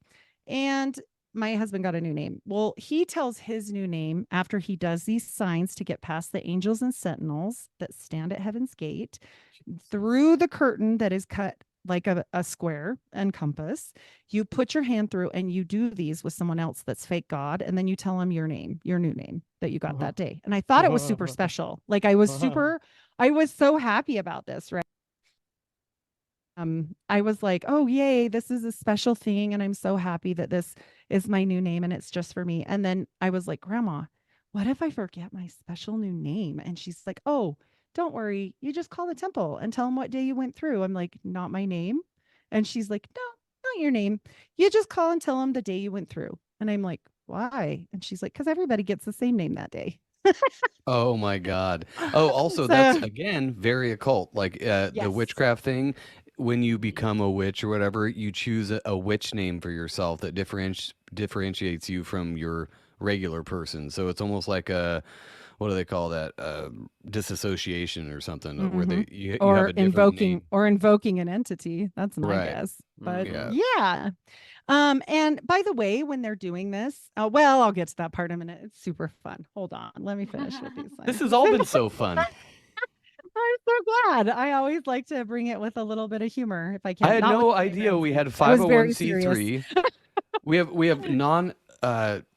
And my husband got a new name. Well, he tells his new name after he does these signs to get past the angels and sentinels that stand at heaven's gate through the curtain that is cut like a square and compass. You put your hand through and you do these with someone else that's fake God. And then you tell them your name, your new name that you got that day. And I thought it was super special. Like I was so happy about this, right? I was like, oh, yay, this is a special thing. And I'm so happy that this is my new name and it's just for me. And then I was like, Grandma, what if I forget my special new name? And she's like, oh, don't worry. You just call the temple and tell them what day you went through. I'm like, not my name. And she's like, no, not your name. You just call and tell them the day you went through. And I'm like, why? And she's like, because everybody gets the same name that day. Oh my God. Oh, also So- that's again very occult. Like the Yes. witchcraft thing. When you become a witch or whatever, you choose a witch name for yourself that differentiates you from your regular person. So it's almost like a, what do they call that? Disassociation or something, where you have Or a different name. invoking an entity. That's my Right. guess. But Yeah. yeah. And by the way, when they're doing this, well, I'll get to that part in a minute. It's super fun. Hold on. Let me finish with these. This signs. has all been so fun. I'm so glad. I always like to bring it with a little bit of humor if I can. I had Not no with idea violence. we had I was very 501c3. we have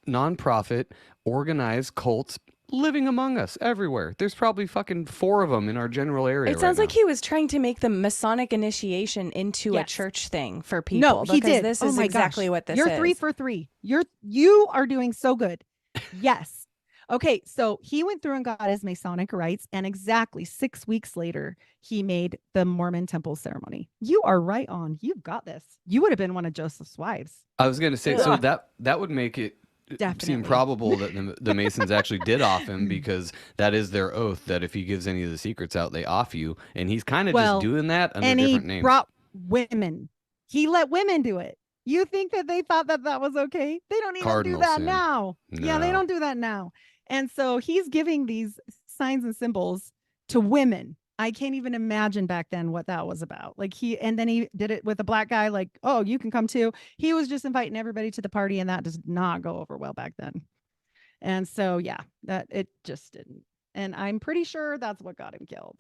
non-profit organized cults living among us everywhere. There's probably fucking 4 of them in our general area. It sounds right like he was trying to make the Masonic initiation into a Yes. church thing for people. No, he because did. This Oh is my exactly gosh. what this You're is. 3 for 3. You are doing so good. Yes. Okay, so he went through and got his Masonic rights, and exactly 6 weeks later, he made the Mormon temple ceremony. You are right on. You've got this. You would have been one of Joseph's wives. I was going to say, so Ugh. that would make it seem Definitely. probable that the Masons actually did off him, because that is their oath that if he gives any of the secrets out, they off you. And he's kind of Well, just doing that under And he different names. brought women. He let women do it. You think that they thought that that was okay? They don't even Cardinal do that sin. now. Yeah, they No. don't do that now. And so he's giving these signs and symbols to women. I can't even imagine back then what that was about. Like and then he did it with a black guy, like, oh, you can come too. He was just inviting everybody to the party, and that does not go over well back then. And so, yeah, that it just didn't. And I'm pretty sure that's what got him killed.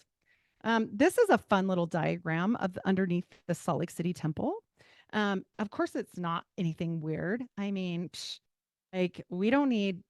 This is a fun little diagram of underneath the Salt Lake City Temple. Of course, it's not anything weird. I mean, like, we don't need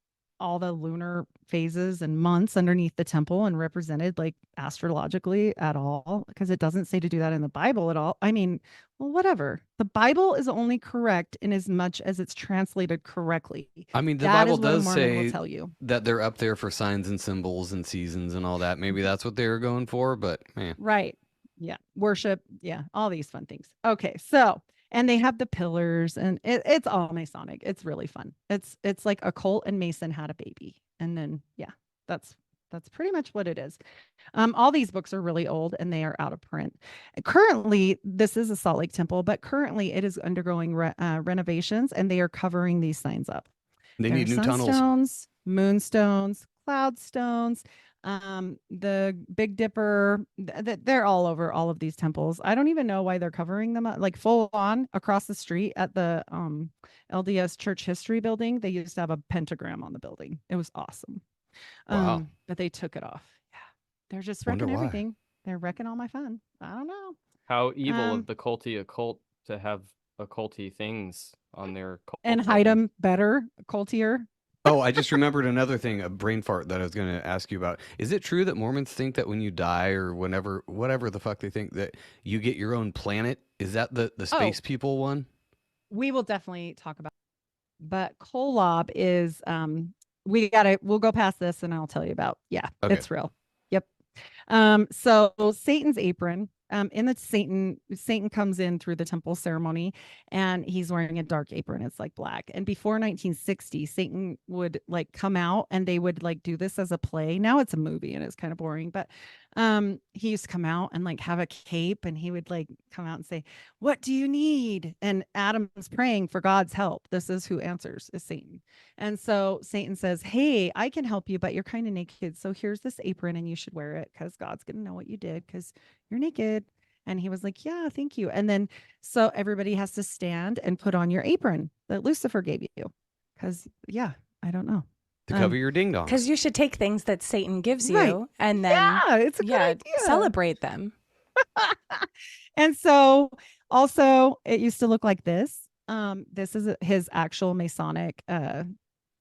all the lunar phases and months underneath the temple and represented like astrologically at all, because it doesn't say to do that in the Bible at all. I mean, well, whatever. The Bible is only correct in as much as it's translated correctly. I mean, the That Bible is what a does Mormon say will tell you. that they're up there for signs and symbols and seasons and all that. Maybe that's what they were going for, but man. Right. Yeah. Worship. Yeah. All these fun things. Okay. So, and they have the pillars, and it's all Masonic. It's really fun. It's like a cult and Mason had a baby. And then, yeah, that's pretty much what it is. All these books are really old and they are out of print. Currently, this is a Salt Lake Temple, but currently it is undergoing renovations, and they are covering these signs up. They need new tunnels. Sunstones, moonstones, cloud stones, the Big Dipper. They're all over all of these temples. I don't even know why they're covering them up. Like, full on across the street at the LDS Church History Building, they used to have a pentagram on the building. It was awesome. Wow. But they took it off. Yeah, they're just Wonder wrecking why. everything. They're wrecking all my fun. I don't know. How evil of the culty occult to have occulty things on their cult And hide building. them better, cultier. Oh, I just remembered another thing, a brain fart that I was going to ask you about. Is it true that Mormons think that when you die, or whatever the fuck they think, that you get your own planet? Is that the space people one? We will definitely talk about, but Collab is we'll go past this and I'll tell you about. Yeah, Okay. it's real. Yep. So Satan's apron, in the Satan comes in through the temple ceremony, and he's wearing a dark apron. It's like black. And before 1960, Satan would like come out, and they would like do this as a play. Now it's a movie and it's kind of boring, but he used to come out and like have a cape, and he would like come out and say, "What do you need?" And Adam's praying for God's help. This is who answers, is Satan. And so Satan says, "Hey, I can help you, but you're kind of naked. So here's this apron, and you should wear it, because God's going to know what you did, because you're naked." And he was like, "Yeah, thank you." And then so everybody has to stand and put on your apron that Lucifer gave you. Because, yeah, I don't know. To cover your ding dong. Because you should take things that Satan gives you Right. and then Yeah, it's a good idea. celebrate them. And so also it used to look like this. This is his actual Masonic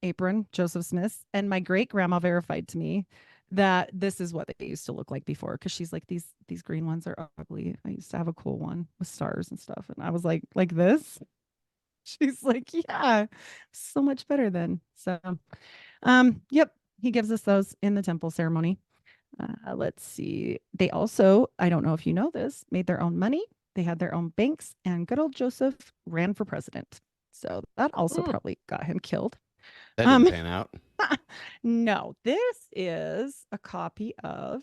apron, Joseph Smith's. And my great grandma verified to me that this is what they used to look like before, because she's like, these green ones are ugly. I used to have a cool one with stars and stuff. And I was like this? She's like, yeah, so much better then. So yep, he gives us those in the temple ceremony. Let's see. They also, I don't know if you know this, made their own money. They had their own banks, and good old Joseph ran for president. So that also probably got him killed. That didn't pan out. No, this is a copy of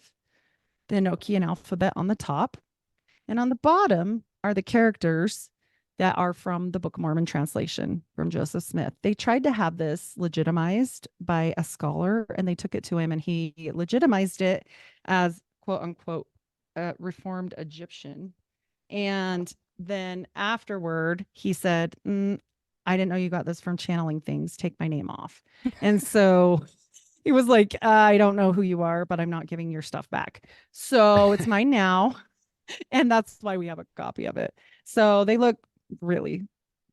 the Enochian alphabet on the top. And on the bottom are the characters that are from the Book of Mormon translation from Joseph Smith. They tried to have this legitimized by a scholar, and they took it to him, and he legitimized it as quote unquote Reformed Egyptian. And then afterward, he said, "I didn't know you got this from channeling things. Take my name off." And so he was like, "I don't know who you are, but I'm not giving your stuff back. So it's mine now." And that's why we have a copy of it. So they look really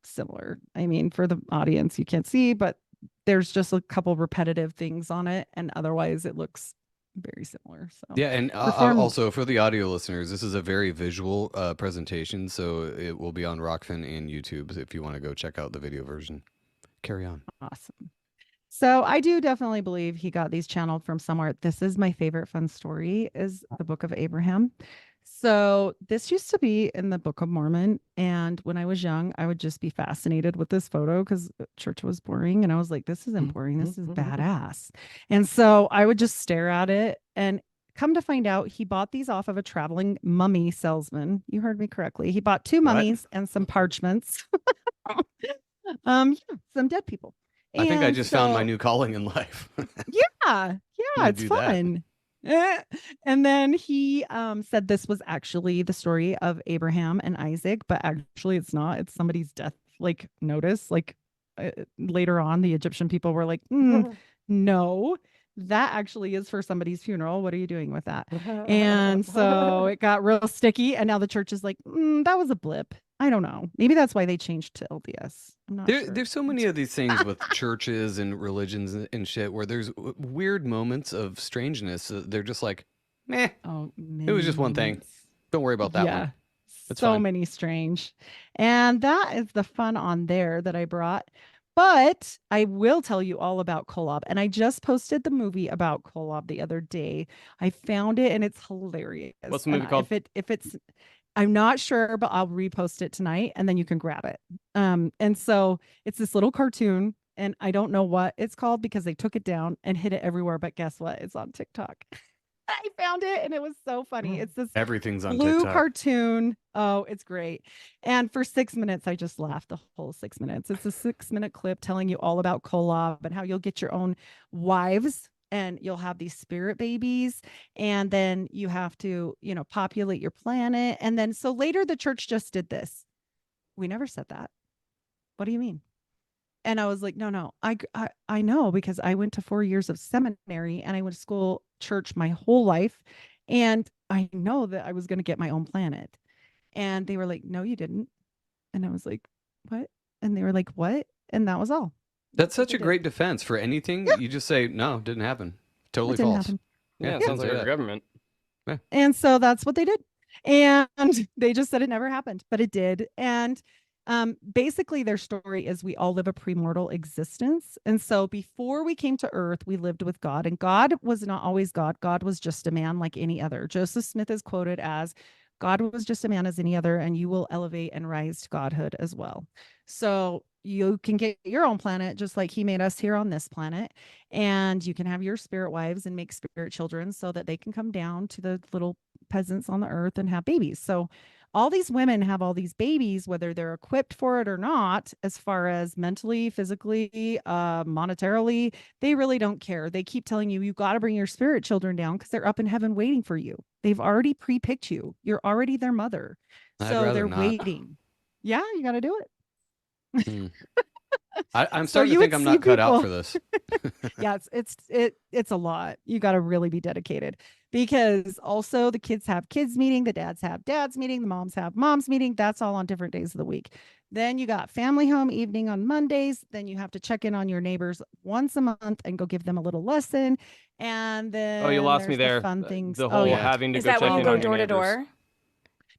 similar. I mean, for the audience, you can't see, but there's just a couple repetitive things on it, and otherwise it looks very similar. So Yeah, and also for the audio listeners, this is a very visual presentation, so it will be on Rockfin and YouTube if you want to go check out the video version. Carry on. Awesome. So I do definitely believe he got these channeled from somewhere. This is my favorite fun story is the Book of Abraham. So this used to be in the Book of Mormon. And when I was young, I would just be fascinated with this photo because church was boring. And I was like, this isn't boring. This is badass. And so I would just stare at it. And come to find out, he bought these off of a traveling mummy salesman. You heard me correctly. He bought two mummies and some parchments. Yeah, some dead people. I think I And just found my so- new calling in life. yeah, gonna it's do that. fun. And then he said this was actually the story of Abraham and Isaac, but actually it's not. It's somebody's death, like notice. Like later on, the Egyptian people were like, no, that actually is for somebody's funeral. What are you doing with that? And so it got real sticky. And now the church is like, that was a blip. I don't know. Maybe that's why they changed to LDS. I'm not sure. There's so many of these things with churches and religions and shit where there's weird moments of strangeness. They're just like, meh, Oh, it was just one thing. Don't worry about that one. It's so fine. many strange. And that is the fun on there that I brought. But I will tell you all about Collab. And I just posted the movie about Collab the other day. I found it and it's hilarious. What's the movie And called? If it's I'm not sure, but I'll repost it tonight and then you can grab it. And so it's this little cartoon and I don't know what it's called because they took it down and hid it everywhere. But guess what? It's on TikTok. I found it and it was so funny. It's this Everything's on blue TikTok. cartoon. Oh, it's great. And for 6 minutes, I just laughed the whole 6 minutes. It's a 6-minute clip telling you all about Collab and how you'll get your own wives and you'll have these spirit babies. And then you have to, populate your planet. And then so later the church just did this. We never said that. What do you mean? And I was like, no, I know because I went to 4 years of seminary and I went to school church my whole life. And I know that I was going to get my own planet. And they were like, no, you didn't. And I was like, what? And they were like, what? And that was all. That's such a what they great defense for anything. You just say, no, didn't happen. Totally It didn't false. happen. Yeah, Yeah, sounds like say our that. government. And so that's what they did. And they just said it never happened, but it did. And basically their story is we all live a premortal existence. And so before we came to earth, we lived with God and God was not always God. God was just a man like any other. Joseph Smith is quoted as God was just a man as any other, and you will elevate and rise to godhood as well. So you can get your own planet just like he made us here on this planet. And you can have your spirit wives and make spirit children so that they can come down to the little peasants on the earth and have babies. So all these women have all these babies, whether they're equipped for it or not, as far as mentally, physically, monetarily, they really don't care. They keep telling you, you got to bring your spirit children down because they're up in heaven waiting for you. They've already pre-picked you. You're already their mother. I'd So rather they're not. waiting. Yeah, you got to do it. I'm So starting to you think would I'm see not cut out people- for this. Yeah, it's a lot. You got to really be dedicated because also the kids have kids meeting, the dads have dads meeting, the moms have moms meeting. That's all on different days of the week. Then you got family home evening on Mondays. Then you have to check in on your neighbors once a month and go give them a little lesson. And then Oh, you lost me there's the there. fun things. The Oh, whole yeah. having to Is go that check when you in go on your door to neighbors. door?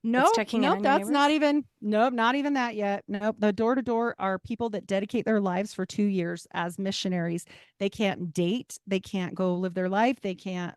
Nope, checking in nope, on your that's not neighbors? even, nope, not even that yet. Nope, the door to door are people that dedicate their lives for 2 years as missionaries. They can't date, they can't go live their life, they can't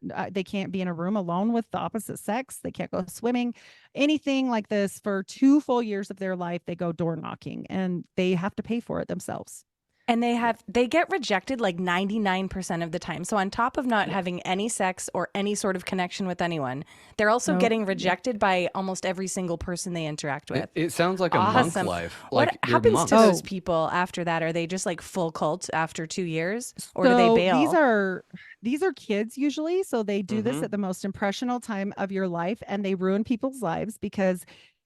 be in a room alone with the opposite sex, they can't go swimming, anything like this for 2 full years of their life. They go door knocking and they have to pay for it themselves. And they get rejected like 99% of the time. So on top of not having any sex or any sort of connection with anyone, they're also Nope. getting rejected by almost every single person they interact with. It sounds like a monk Awesome. life. What Like you're happens monks. to those Oh. people after that? Are they just like full cult after 2 years, or do they So bail? these are kids usually. So they do this Mhm. at the most impressional time of your life and they ruin people's lives because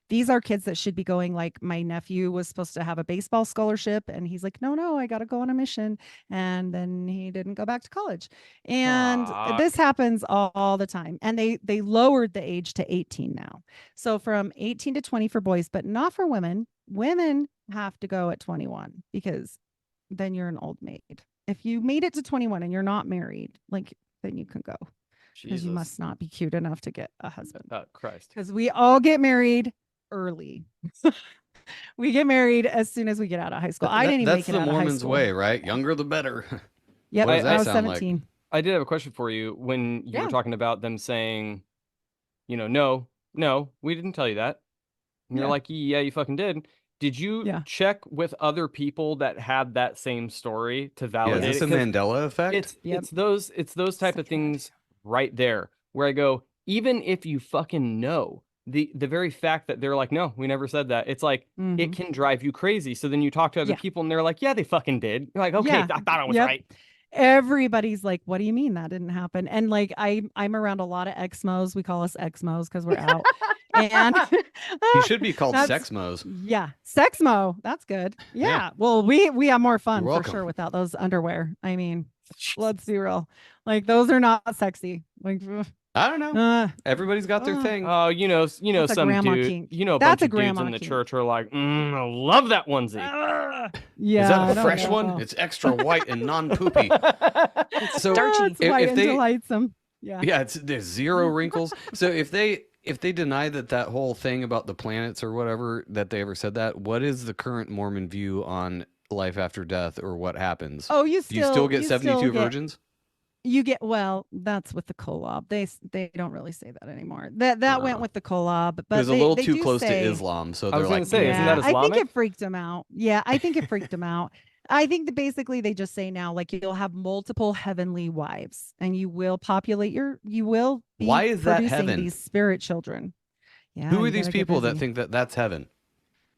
these are kids that should be going, like my nephew was supposed to have a baseball scholarship and he's like, no, I got to go on a mission. And then he didn't go back to college. And this happens all the time. And they lowered the age to 18 now. So from 18 to 20 for boys, but not for women. Women have to go at 21 because then you're an old maid. If you made it to 21 and you're not married, like then you can go because you Jesus. must not be cute enough to get a husband. Oh, Christ. Because we all get married early. We get married as soon as we get out of high school. I didn't even That's make it the out of high Mormon's school. way, right? Younger the better. Yep, What does that I was sound like? 17. I did have a question for you when you Yeah. were talking about them saying, no, we didn't tell you that. And you're Yeah. like, yeah, you fucking did. Did you Yeah. check with other people that had that same story to Yeah, is validate this it? a 'Cause Mandela effect? Yep. it's those type of things right there where I go, even if you fucking know, the very fact that they're like, no, we never said that, it's like it Mhm. can drive you crazy. So then you talk to other Yeah. people and they're like, yeah, they fucking did. You're like, okay, Yeah. I thought I was Yep. right. Everybody's like, what do you mean that didn't happen? And like I'm around a lot of exmos. We call us exmos because we're out. And He should be called that's- Sexmos. Yeah, Sexmo. That's good. Yeah. Yeah. Well, we have more fun You're for welcome. sure without those underwear. I mean, let's be real. Like those are not sexy. Like, I don't know. Everybody's got their thing. Oh, That's a some grandma dude, kink. a That's bunch a of dudes in grandma the kink. church are like, I love that onesie. yeah. Is that I a don't fresh know. one? It's extra white and non-poopy. So Starchy. It's if white they- and delightsome. Yeah. yeah, there's zero wrinkles. So if they deny that whole thing about the planets or whatever that they ever said that, what is the current Mormon view on life after death or what happens? Oh, Do you still get 72 virgins? You get, well, that's with the collab. They don't really say that anymore. That went with the collab, but It was a they- little they too do close to say- Islam, so I they're was gonna like, say, isn't that I think Islamic? it freaked him out. Yeah, I think it freaked him out. I think that basically they just say now, like, you'll have multiple heavenly wives, and you will you will be Why is that producing heaven? these spirit children. Yeah, who are you these gotta get people that busy. think that that's heaven?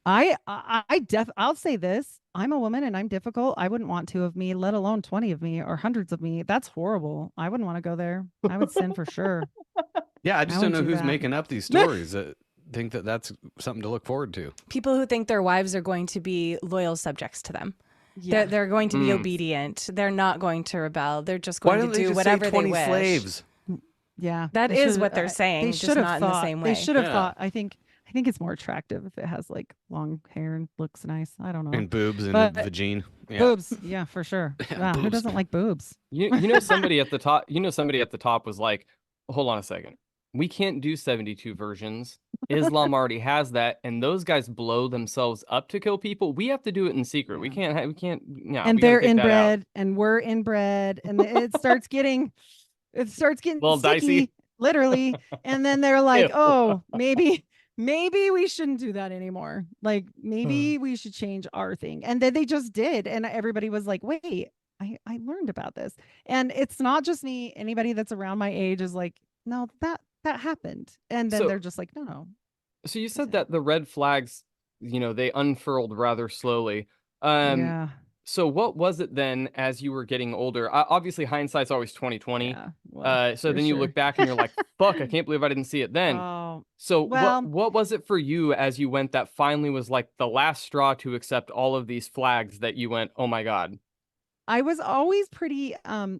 I'll say this. I'm a woman and I'm difficult. I wouldn't want 2 of me, let alone 20 of me or hundreds of me. That's horrible. I wouldn't want to go there. I would sin for sure. Yeah, I just I don't would know do who's that. making up these stories that think that that's something to look forward to. People who think their wives are going to be loyal subjects to them. Yeah. They're going to be Mm. obedient. They're not going to rebel. They're just Why going don't to they do just whatever say 20 they wish. slaves? Yeah, That they is should- what they're saying, They just should have not in the thought. same They way. should have Yeah. thought. I think it's more attractive if it has like long hair and looks nice. I don't know. And boobs and But- a vagine. Yeah. Boobs, yeah, for sure. Yeah, Yeah, who boobs. doesn't like boobs? Somebody at the top, somebody at the top was like, hold on a second. We can't do 72 versions. Islam already has that, and those guys blow themselves up to kill people. We have to do it in secret. We can't. No, And we gotta they're take that out. inbred, and we're inbred, and it starts getting, Little sticky, dicey. literally. And then they're like, Ew. oh, maybe we shouldn't do that anymore. Like maybe we should change our thing. And then they just did, and everybody was like, wait, I learned about this, and it's not just me. Anybody that's around my age is like, no, that happened, and then So- they're just like, no. So you said that the red flags, they unfurled rather slowly. Yeah. So what was it then as you were getting older? Obviously, hindsight's always 2020. Yeah, well, So for then you sure. look back and you're like, "Fuck! I can't believe I didn't see it then." Oh, So well- what was it for you as you went that finally was like the last straw to accept all of these flags that you went, "Oh my god." I was always pretty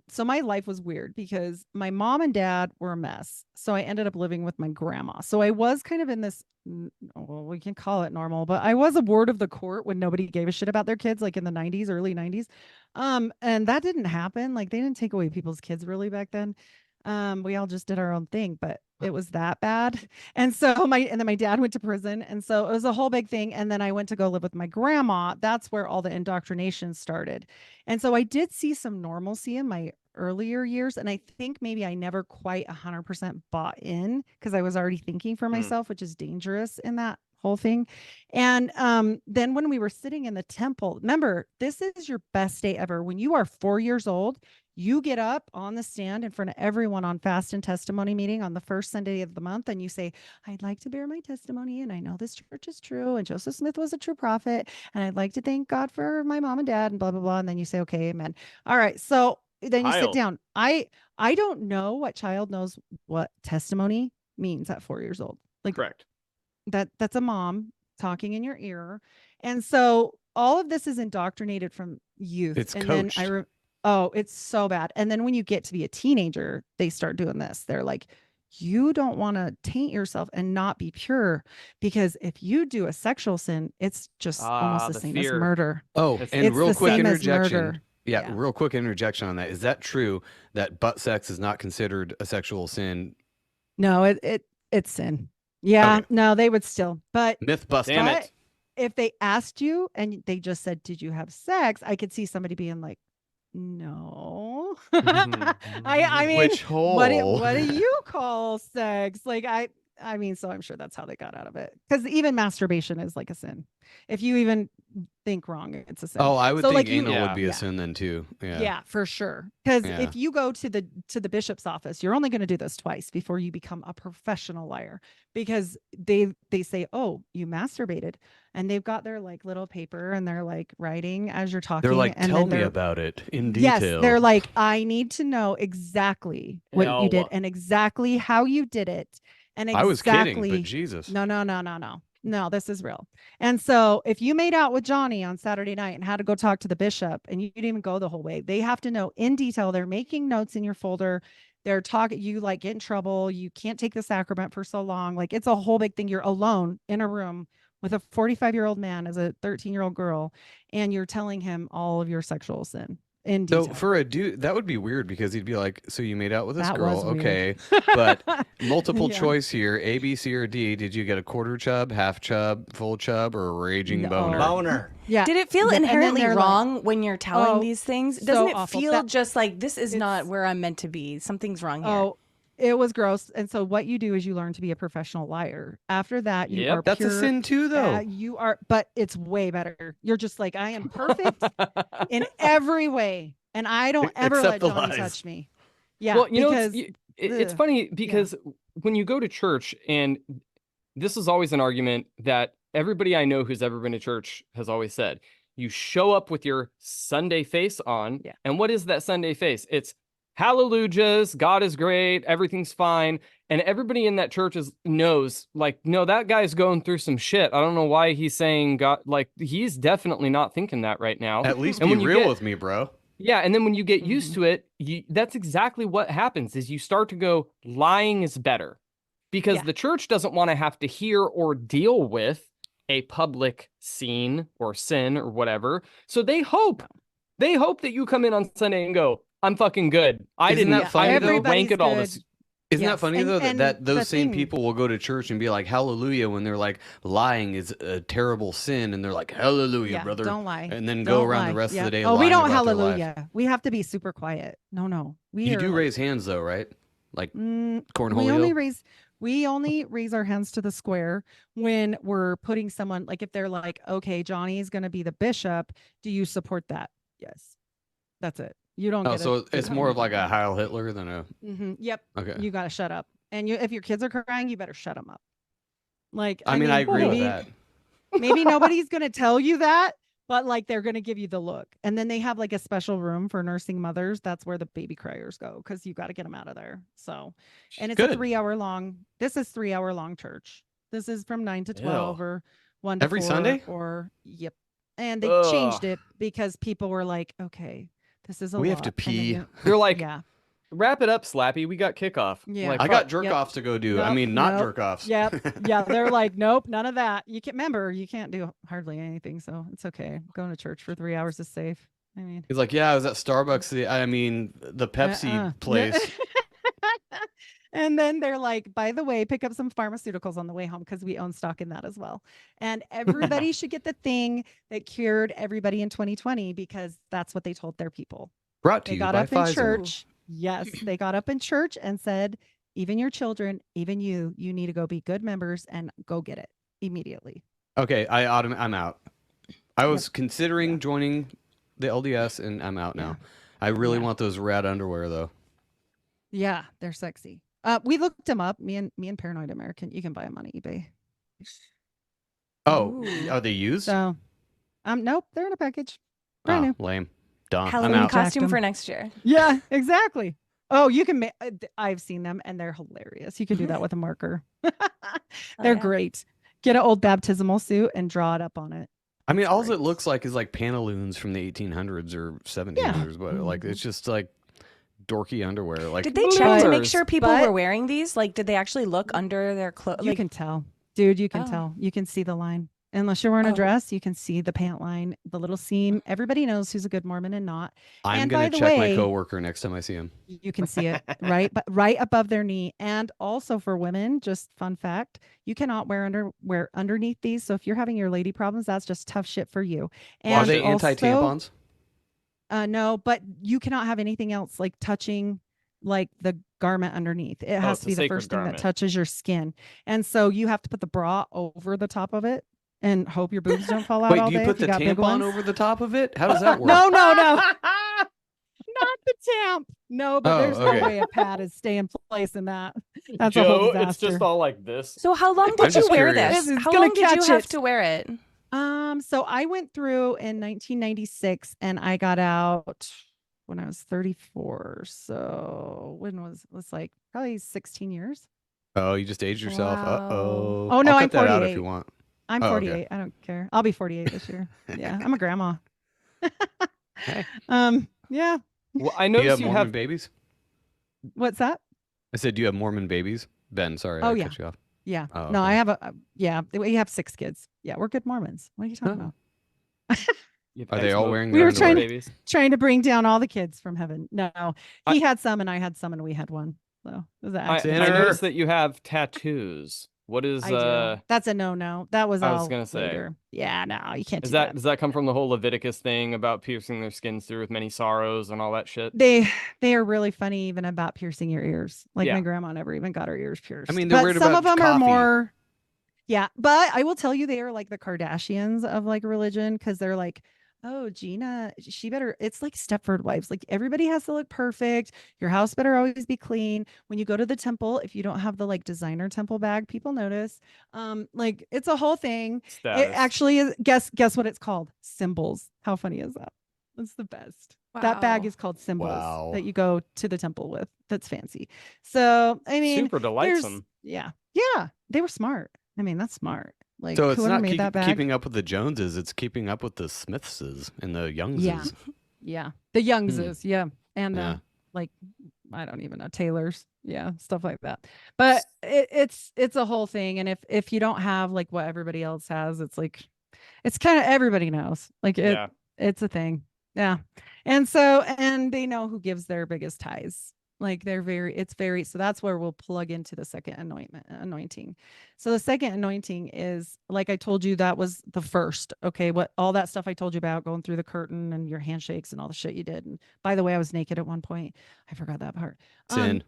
so my life was weird because my mom and dad were a mess. So I ended up living with my grandma. So I was kind of in this well, we can call it normal, but I was a ward of the court when nobody gave a shit about their kids, like in the 90s, early 90s. And that didn't happen. Like they didn't take away people's kids really back then. We all just did our own thing, but it was that bad. And so then my dad went to prison. And so it was a whole big thing. And then I went to go live with my grandma. That's where all the indoctrination started. And so I did see some normalcy in my earlier years. And I think maybe I never quite 100% bought in because I was already thinking for myself, which is dangerous in that whole thing. And then when we were sitting in the temple, remember, this is your best day ever. When you are 4 years old, you get up on the stand in front of everyone on fast and testimony meeting on the first Sunday of the month. And you say, I'd like to bear my testimony. And I know this church is true. And Joseph Smith was a true prophet. And I'd like to thank God for my mom and dad and blah, blah, blah. And then you say, okay, amen. All right. So then you sit Child. down. I don't know what child knows what testimony means at 4 years old. Like Correct. that's a mom talking in your ear. And so all of this is indoctrinated from youth. It's and coached. then oh, it's so bad. And then when you get to be a teenager, they start doing this. They're like, you don't want to taint yourself and not be pure, because if you do a sexual sin, it's just almost the the same fear. as murder. Oh, It's- and It's real the quick same as interjection. murder. Yeah, Yeah. real quick interjection on that. Is that true that butt sex is not considered a sexual sin? No, it's sin. Yeah, Okay. no, they would still. But Myth busted. Damn But it. if they asked you and they just said, did you have sex? I could see somebody being like, No. Mhm. I mean, Which what hole? do you call sex? Like I mean, so I'm sure that's how they got out of it. Because even masturbation is like a sin. If you even think wrong, it's a sin. Oh, I would So think like you, anal would Yeah. be a yeah. sin then too. Yeah. Yeah, for sure. Because Yeah. if you go to the bishop's office, you're only going to do this twice before you become a professional liar. Because they say, "Oh, you masturbated," and they've got their like little paper and they're like writing as you're talking. They're like, and tell then me they're about it in yes, detail. they're like, I need to know exactly what you did No. and exactly how you did it, and I was kidding, exactly. but Jesus. No, this is real. And so if you made out with Johnny on Saturday night and had to go talk to the bishop and you didn't even go the whole way, they have to know in detail. They're making notes in your folder. They're talking, you like get in trouble. You can't take the sacrament for so long. Like it's a whole big thing. You're alone in a room with a 45-year-old man as a 13-year-old girl, and you're telling him all of your sexual sin in So detail. for a dude, that would be weird because he'd be like, "So you made out with this That girl, was weird. okay? But multiple Yeah. choice here: A, B, C, or D. Did you get a quarter chub, half chub, full chub, or a raging No. boner?" Boner. Yeah. Did it feel And then inherently they're like, wrong when you're telling Oh, these things? so Doesn't it awful. feel That- just like this is not It's- where I'm meant to be? Something's wrong here. Oh, it was gross. And so what you do is you learn to be a professional liar. After that, you Yep. are That's pure. a sin too, though. You are, but it's way better. You're just like, I am perfect in every way, and I don't ever Except let the Johnny lies. touch me. Yeah, Well, you know, because it's ugh, funny because when you go to church, and this is always an argument that everybody I know who's ever been to church has always said, you show up with your Sunday face on. Yeah. And what is that Sunday face? It's hallelujahs, God is great, everything's fine. And everybody in that church knows, like, no, that guy's going through some shit. I don't know why he's saying God, like, he's definitely not thinking that right now. At least And be when you real get- with me, bro. Yeah, and then when you get used to it, that's exactly what happens is you start to go, lying is better. Because Yeah. the church doesn't want to have to hear or deal with a public scene or sin or whatever. So they hope that you come in on Sunday and go, I'm fucking good. I Isn't didn't that funny, I though? didn't wank Everybody's at all good. this. Isn't that Yes, funny and- though and that the those same thing- people will go to church and be like hallelujah when they're like lying is a terrible sin and they're like hallelujah, yeah, brother, don't lie. and then go Don't around lie. the rest Yeah. of the day. Oh, we lying don't about their life. hallelujah. We have to be super quiet. No, we You are do like, raise hands though, right? Like cornholio. we only raise our hands to the square when we're putting someone, like if they're like, okay, Johnny is going to be the bishop, do you support that? Yes, that's it. You don't Oh, get so it. it's more of like a Heil Hitler than a Yep. okay. You got to shut up. And if your kids are crying, you better shut them up. Like, I mean, I agree with maybe- that. Maybe nobody's going to tell you that, but like they're going to give you the look. And then they have like a special room for nursing mothers. That's where the baby criers go because you got to get them out of there. So, and it's Good. a 3-hour long. This is 3-hour long church. This is from 9 to 12 or 1 to Every 4 Sunday? or yep. And they Ugh. changed it because people were like, okay, this is a We lot. have to And then pee. They're like, yeah. wrap it up, Slappy. We got kickoff. Yeah. Like, I got fuck. jerk Yep. offs to go do. I Nope, mean, not nope. jerk offs. Yep. Yeah. They're like, nope, none of that. You can't remember, you can't do hardly anything. So it's okay. Going to church for 3 hours is safe. I mean, He's like, yeah, I was at Starbucks. I mean, the Pepsi place. And then they're like, by the way, pick up some pharmaceuticals on the way home because we own stock in that as well. And everybody should get the thing that cured everybody in 2020 because that's what they told their people. Brought to They you got by up in Pfizer. church. Yes, they got up in church and said, even your children, even you need to go be good members and go get it immediately. Okay, I'm out. I was considering joining the LDS, and I'm out now. I really want those rad underwear though. Yeah, they're sexy. We looked them up. Me and Paranoid American. You can buy them on eBay. Oh, Ooh. are they used? So, nope, they're in a package. Brand new. Lame. Done. I'm Halloween out. costume Jacked for 'em. next year. Yeah, exactly. Oh, you can make. I've seen them and they're hilarious. You can do that with a marker. They're yeah. great. Get an old baptismal suit and draw it up on it. I mean, It's all great. it looks like is like pantaloons from the 1800s or 1700s, but like it's just like dorky underwear. Like Did they check to make bloomers, sure people but- were wearing these? Like, did they actually look under their clothes? You can tell, dude. You can Oh. tell. You can see the line. Unless you're wearing a Oh. dress, you can see the pant line, the little seam. Everybody knows who's a good Mormon and not. I'm and gonna by the check my way- coworker next time I see him. You can see it right above their knee. And also for women, just fun fact, you cannot wear underwear underneath these. So if you're having your lady problems, that's just tough shit for you. And Are they also, anti-tampons? No, but you cannot have anything else like touching like the garment underneath. It has it's to a be the sacred first thing that garment. touches your skin. And so you have to put the bra over the top of it and hope your boobs don't fall out Wait, all do you day put if the you got big tampon ones. over the top of it? How does that work? No, not the tamp. No, but Oh, there's okay. no way a pad is stay in place in that. That's a Joe, whole disaster. it's just all like this. So how long I'm did you just wear curious. this? It's How gonna long did you catch have it. to wear it? So I went through in 1996 and I got out when I was 34. So when was like probably 16 years. Oh, you just aged yourself. Wow. Uh-oh. Oh, no, I'll cut I'm that out if 48. you want. I'm Oh, 48. okay. I don't care. I'll be 48 this year. Yeah, I'm a grandma. Hey. Yeah. Well, I Do you noticed have you Mormon have babies? What's that? I said, do you have Mormon babies? Ben, sorry, Oh, I yeah. cut you off. Yeah. Oh, No, okay. I have we have 6 kids. Yeah, we're good Mormons. What are you talking Oh. about? you have Are they all ex-mo- wearing We their were underwear? trying to- babies. Trying to bring down all the kids from heaven. No, I- he had some and I had some and we had one. So it was an I accident. noticed that you have tattoos. What is I do. That's a no. That was I was all gonna say. later. Yeah, no, you can't Is do that does that come from the whole Leviticus thing about piercing their skins through with many sorrows and all that shit? They are really funny even about piercing your ears. Like Yeah. my grandma never even got her ears pierced. I mean, they're but weird some about of them are coffee. more. Yeah, but I will tell you, they are like the Kardashians of like religion because they're like, oh, Gina, she better. It's like Stepford Wives. Like everybody has to look perfect. Your house better always be clean. When you go to the temple, if you don't have the like designer temple bag, people notice. Like it's a whole thing. It Status. actually is. Guess what it's called? Symbols. How funny is that? That's the best. That bag Wow. is called symbols Wow. that you go to the temple with. That's fancy. So I mean, Super there's delightsome. yeah, they were smart. I mean, that's smart. Like So it's whoever not made that bag. keeping up with the Joneses, it's keeping up with the Smithses and the Youngses. Yeah, the Youngses. Yeah, and Yeah. like I don't even know Taylors. Yeah, stuff like that. But it's a whole thing. And if you don't have like what everybody else has, it's like it's kind of everybody knows. Like Yeah. it's a thing. Yeah. And so they know who gives their biggest tithes. Like so that's where we'll plug into the second anointing. So the second anointing is like I told you, that was the first. Okay. What all that stuff I told you about going through the curtain and your handshakes and all the shit you did. And by the way, I was naked at one point. I forgot that part. Sin.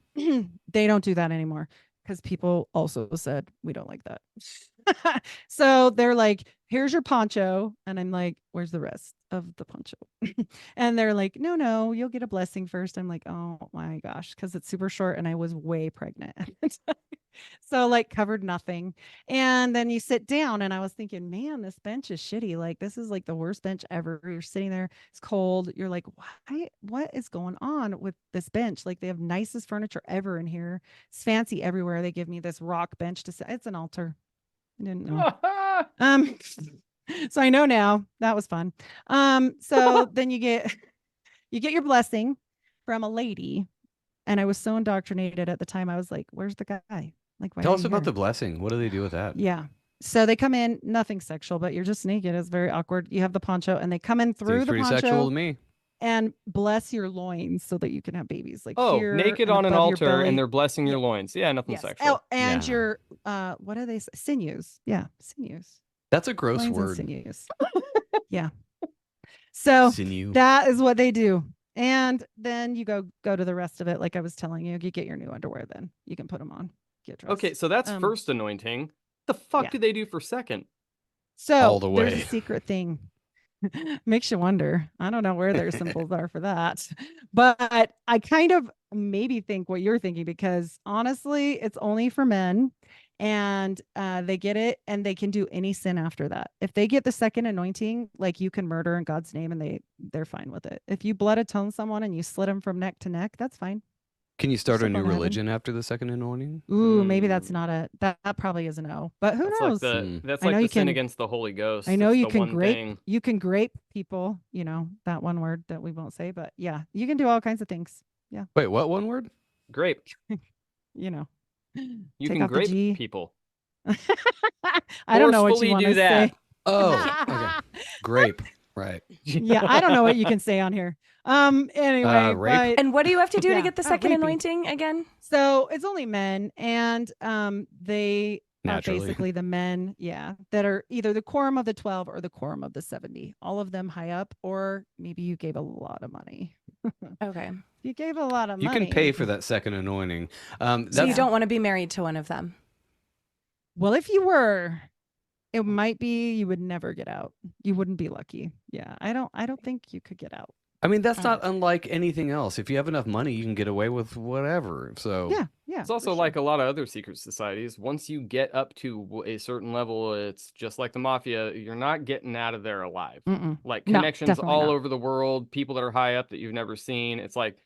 They don't do that anymore because people also said we don't like that. So they're like, here's your poncho. And I'm like, where's the rest of the poncho? And they're like, no, you'll get a blessing first. I'm like, oh my gosh, because it's super short and I was way pregnant at the time. So like covered nothing. And then you sit down and I was thinking, man, this bench is shitty. Like this is like the worst bench ever. You're sitting there, it's cold. You're like, what is going on with this bench? Like they have nicest furniture ever in here. It's fancy everywhere. They give me this rock bench to sit. It's an altar. I didn't know. So I know now. That was fun. So then you get your blessing from a lady. And I was so indoctrinated at the time. I was like, where's the guy? Like, why Tell are us you about here? the blessing. What do they do with that? Yeah. So they come in, nothing sexual, but you're just naked. It's very awkward. You have the poncho and they come in through Seems the pretty poncho sexual to me. and bless your loins so that you can have babies. Like Oh, here naked and on an above your altar belly. and they're blessing your Yeah. loins. Yeah, nothing Yes. sexual. Oh, and Yeah. your what are they? Sinews. Yeah, sinews. That's a gross Loins and word. sinews. Yeah. So Sinew. that is what they do. And then you go to the rest of it. Like I was telling you, you get your new underwear. Then you can put them on. Get dressed. Okay, so that's first anointing. The fuck yeah. do they do for second? So All the there's way. a secret thing. Makes you wonder. I don't know where their symbols are for that, but I kind of maybe think what you're thinking because honestly, it's only for men, and they get it, and they can do any sin after that. If they get the second anointing, like you can murder in God's name, and they're fine with it. If you blood atone someone and you slit them from neck to neck, that's fine. Can you start a Still new going to heaven. religion after the second anointing? Ooh, maybe that's not that probably is a no, but who That's knows? like Hmm. that's I like know the you sin can- against the Holy Ghost. I know It's you the can one grape. thing. You can grape people. You know that one word that we won't say, but yeah, you can do all kinds of things. Wait, what one word? Grape. You know, You take can off the grape G. people. I don't know what Forcefully you want do to that. say. Oh, okay. Grape. Right. Yeah, I don't know what you can say on here. Anyway, rape? but And what do you have to do Yeah. to get the Oh, second rapey. anointing again? so it's only men, and they Naturally. basically the men, that are either the quorum of the 12 or the quorum of the 70. All of them high up, or maybe you gave a lot of money. Okay. You gave a lot of You money. can pay for that second anointing. So you That's don't want to be married to one of them. Well, if you were, it might be you would never get out. You wouldn't be lucky. Yeah, I don't think you could get out. I mean, that's not Oh. unlike anything else. If you have enough money, you can get away with whatever. So Yeah. It's also for like sure. a lot of other secret societies. Once you get up to a certain level, it's just like the mafia. You're not getting out of there alive. Mm-mm. Like No, connections definitely all not. over the world, people that are high up that you've never seen. It's like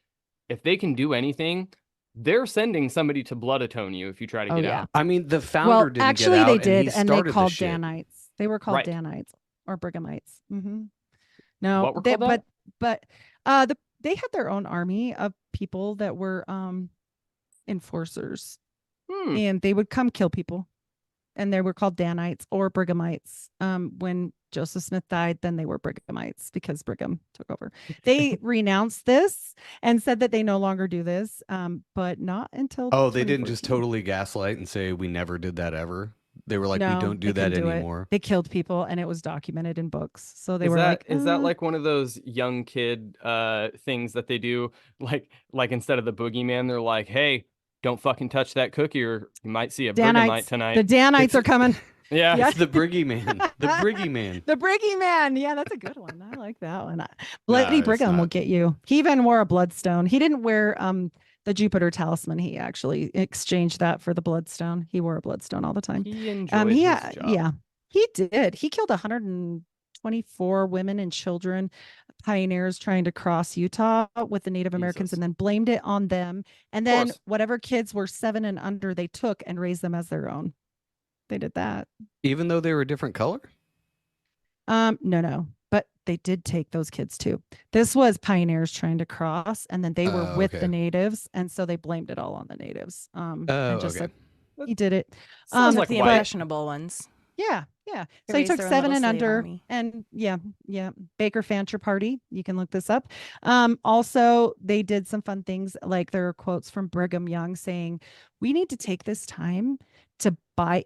if they can do anything, they're sending somebody to blood atone you if you try to Oh, get yeah. out. I mean, the founder Well, didn't actually, get out, they and did, he and they started called the shit. Danites. They were called Right. Danites or Brighamites. No, What were called that? but they had their own army of people that were enforcers, and they would come kill people, and they were called Danites or Brighamites. When Joseph Smith died, then they were Brighamites because Brigham took over. They renounced this and said that they no longer do this, but not until Oh, they didn't just 2014. totally gaslight and say we never did that ever. They were like, we No, don't do they that couldn't do it. anymore. They killed people, and it was documented in books. So they Is were that like, is that like one of those young kid things that they do? Like instead of the boogeyman, they're like, hey, don't fucking touch that cookie or you might see a Brigamite Danites? tonight. The Danites are coming. Yeah. Yeah. It's the Briggy Man. The Briggy Man. The Briggy Man. Yeah, that's a good one. I like that one. Bloody it's Brigham will not. get you. He even wore a bloodstone. He didn't wear the Jupiter talisman. He actually exchanged that for the bloodstone. He wore a bloodstone all the time. He enjoyed his job. Yeah, he did. He killed 124 women and children, pioneers trying to cross Utah with the Native Americans, Jesus. and then blamed it on them. And then course. whatever kids were 7 and under, they took and raised them as their own. They did that. Even though they were a different color? No, but they did take those kids too. This was pioneers trying to cross, and then they were with okay. the natives, and so they blamed it all on the natives. And just okay. said he did it. Sounds Took like the white. impressionable ones. Yeah. They So he raised took their own 7 little and slave under, army. and yeah. Baker Fancher Party. You can look this up. Also, they did some fun things, like there are quotes from Brigham Young saying, "We need to take this time to buy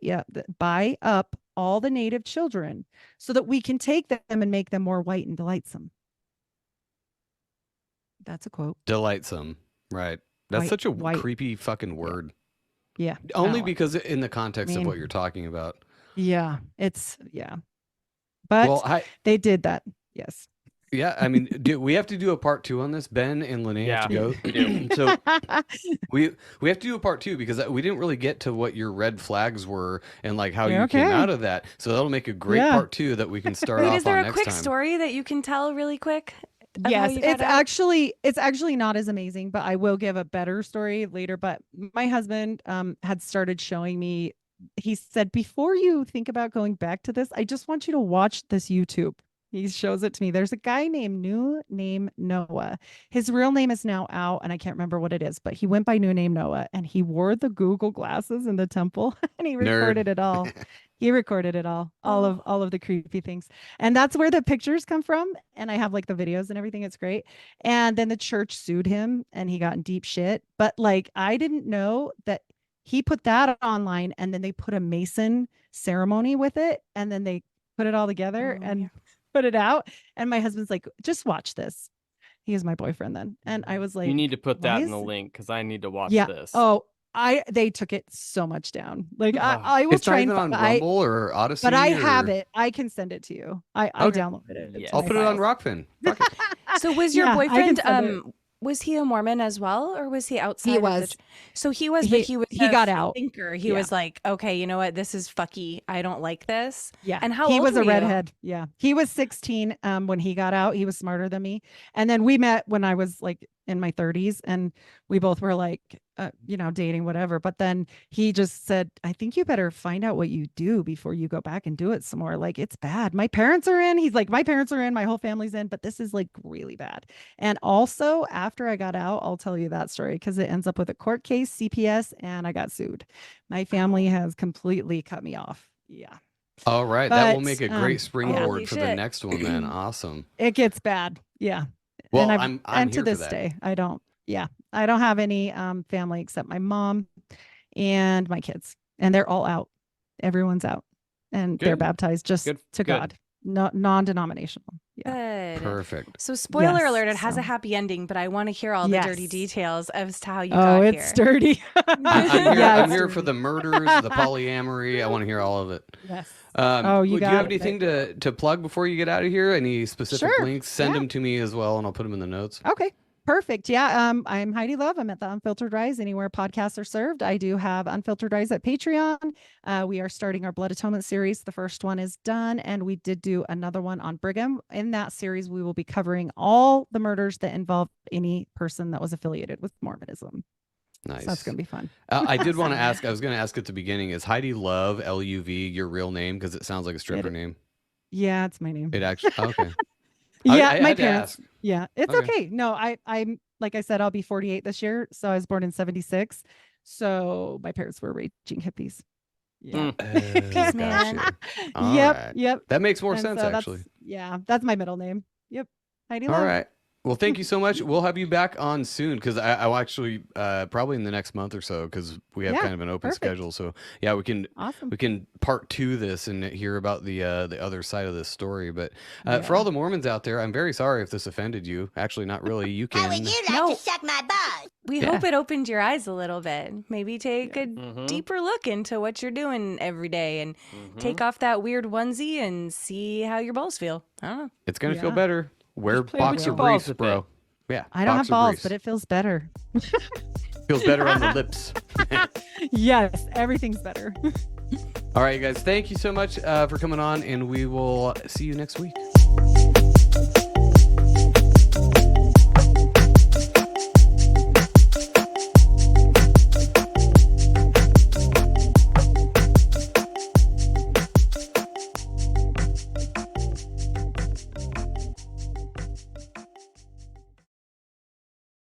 up all the native children so that we can take them and make them more white and delightsome." That's a quote. Delightsome. Right. That's White- such a white. creepy fucking word. Yeah. Only Oh, because in the context of mean- what you're talking about. yeah. But Well, they did that. Yes. yeah, I mean, we have to do a part 2 on this. Ben and Lene have to Yeah. go. So we have to do a part 2 because we didn't really get to what your red flags were and like how you came Okay. out of that. So that'll make a great Yeah. part 2 that we can start Wait, off is there on a next quick time. story that you can tell really quick? of how Yes, you got it's out? actually not as amazing, but I will give a better story later. But my husband had started showing me. He said, before you think about going back to this, I just want you to watch this YouTube. He shows it to me. There's a guy named Noah. His real name is now out, and I can't remember what it is, but he went by new name Noah, and he wore the Google glasses in the temple, and he recorded it all. He recorded it all of the creepy things. And that's where the pictures come from. And I have like the videos and everything. It's great. And then the church sued him, and he got in deep shit. But like, I didn't know that he put that online, and then they put a Mason ceremony with it. And then they put it all together Oh, and yeah. put it out. And my husband's like, just watch this. He was my boyfriend then. And I was like, You need to put that why in the is- link because I need to watch yeah. this. Oh, they took it so much down. Like Ugh. I will It's not try and even on fi- I- Rumble or Odyssey. but I have or- it. I can send it to you. I Okay. downloaded it. Yes. to I'll my put it on files. Rockfin. Fuck it. So was your Yeah, I can boyfriend send it. was he a Mormon as well, or was he outside He of the was. so he was, but he was He a got free out. thinker. He Yeah. was like, okay, you know what? This is fucky. I don't like this. Yeah. And how he old was were a you? redhead. Yeah. He was 16 when he got out. He was smarter than me. And then we met when I was like in my 30s, and we both were like dating, whatever. But then he just said, I think you better find out what you do before you go back and do it some more. Like, it's bad. My parents are in. He's like, my parents are in, my whole family's in, but this is like really bad. And also after I got out, I'll tell you that story because it ends up with a court case, CPS, and I got sued. My family has completely cut me off. Yeah. All right. That will But, make a great springboard Holy for the shit. next one then. Awesome. It gets bad. Yeah. Well, and I'm to here for this that. day, I don't have any family except my mom and my kids, and they're all out. everyone's out and they're Good. baptized just Good, to good. God, non-denominational. Yeah. Good. Perfect. So spoiler Yes, alert, it has so- a happy ending, but I want to hear all the dirty Yes. details as to how you Oh, got it's here. dirty. I'm here, Yeah, I'm it's here for dirty. the murders, the polyamory. I want to hear all of it. Yes. Oh, you do you got have it. anything to plug before you get out of here? Any specific Sure, links? Send yeah. them to me as well, and I'll put them in the notes. Okay. Perfect. Yeah. I'm Heidi Luv. I'm at the Unfiltered Rise, anywhere podcasts are served. I do have Unfiltered Rise at Patreon. We are starting our Blood Atonement series. The first one is done, and we did do another one on Brigham. In that series, we will be covering all the murders that involve any person that was affiliated with Mormonism. Nice. So that's going to be fun. I did want to ask. I was going to ask at the beginning: is Heidi Luv Luv your real name? Because it sounds like a stripper name. Yeah, it's my name. It actually. Okay. Yeah, I my had to parents. ask. Yeah, it's Okay. okay. No, I'm like I said, I'll be 48 this year. So I was born in 76. So my parents were raging hippies. Yeah. Peace, man. Gotcha. All Yep. right. Yep. That makes more And sense, so actually. that's my middle name. Yep. Heidi All Luv. right. Well, thank you so much. We'll have you back on soon because I'll actually probably in the next month or so because we have Yeah, kind of an open perfect. schedule. So yeah, we Awesome. can part 2 this and hear about the other side of this story. But for Yeah. all the Mormons out there, I'm very sorry if this offended you. Actually, not really. You How can. would you like No. to suck my balls? We Yeah. hope it opened your eyes a little bit. Maybe take a Mhm. deeper look into what you're doing every day and Mhm. take off that weird onesie and see how your balls feel. I don't know. It's gonna feel Yeah. better. Wear Just play with boxer your balls briefs, a bro. bit. Yeah. I don't have boxer balls, briefs. but it feels better. feels better on the lips. Yes, everything's better. All right, you guys. Thank you so much for coming on, and we will see you next week.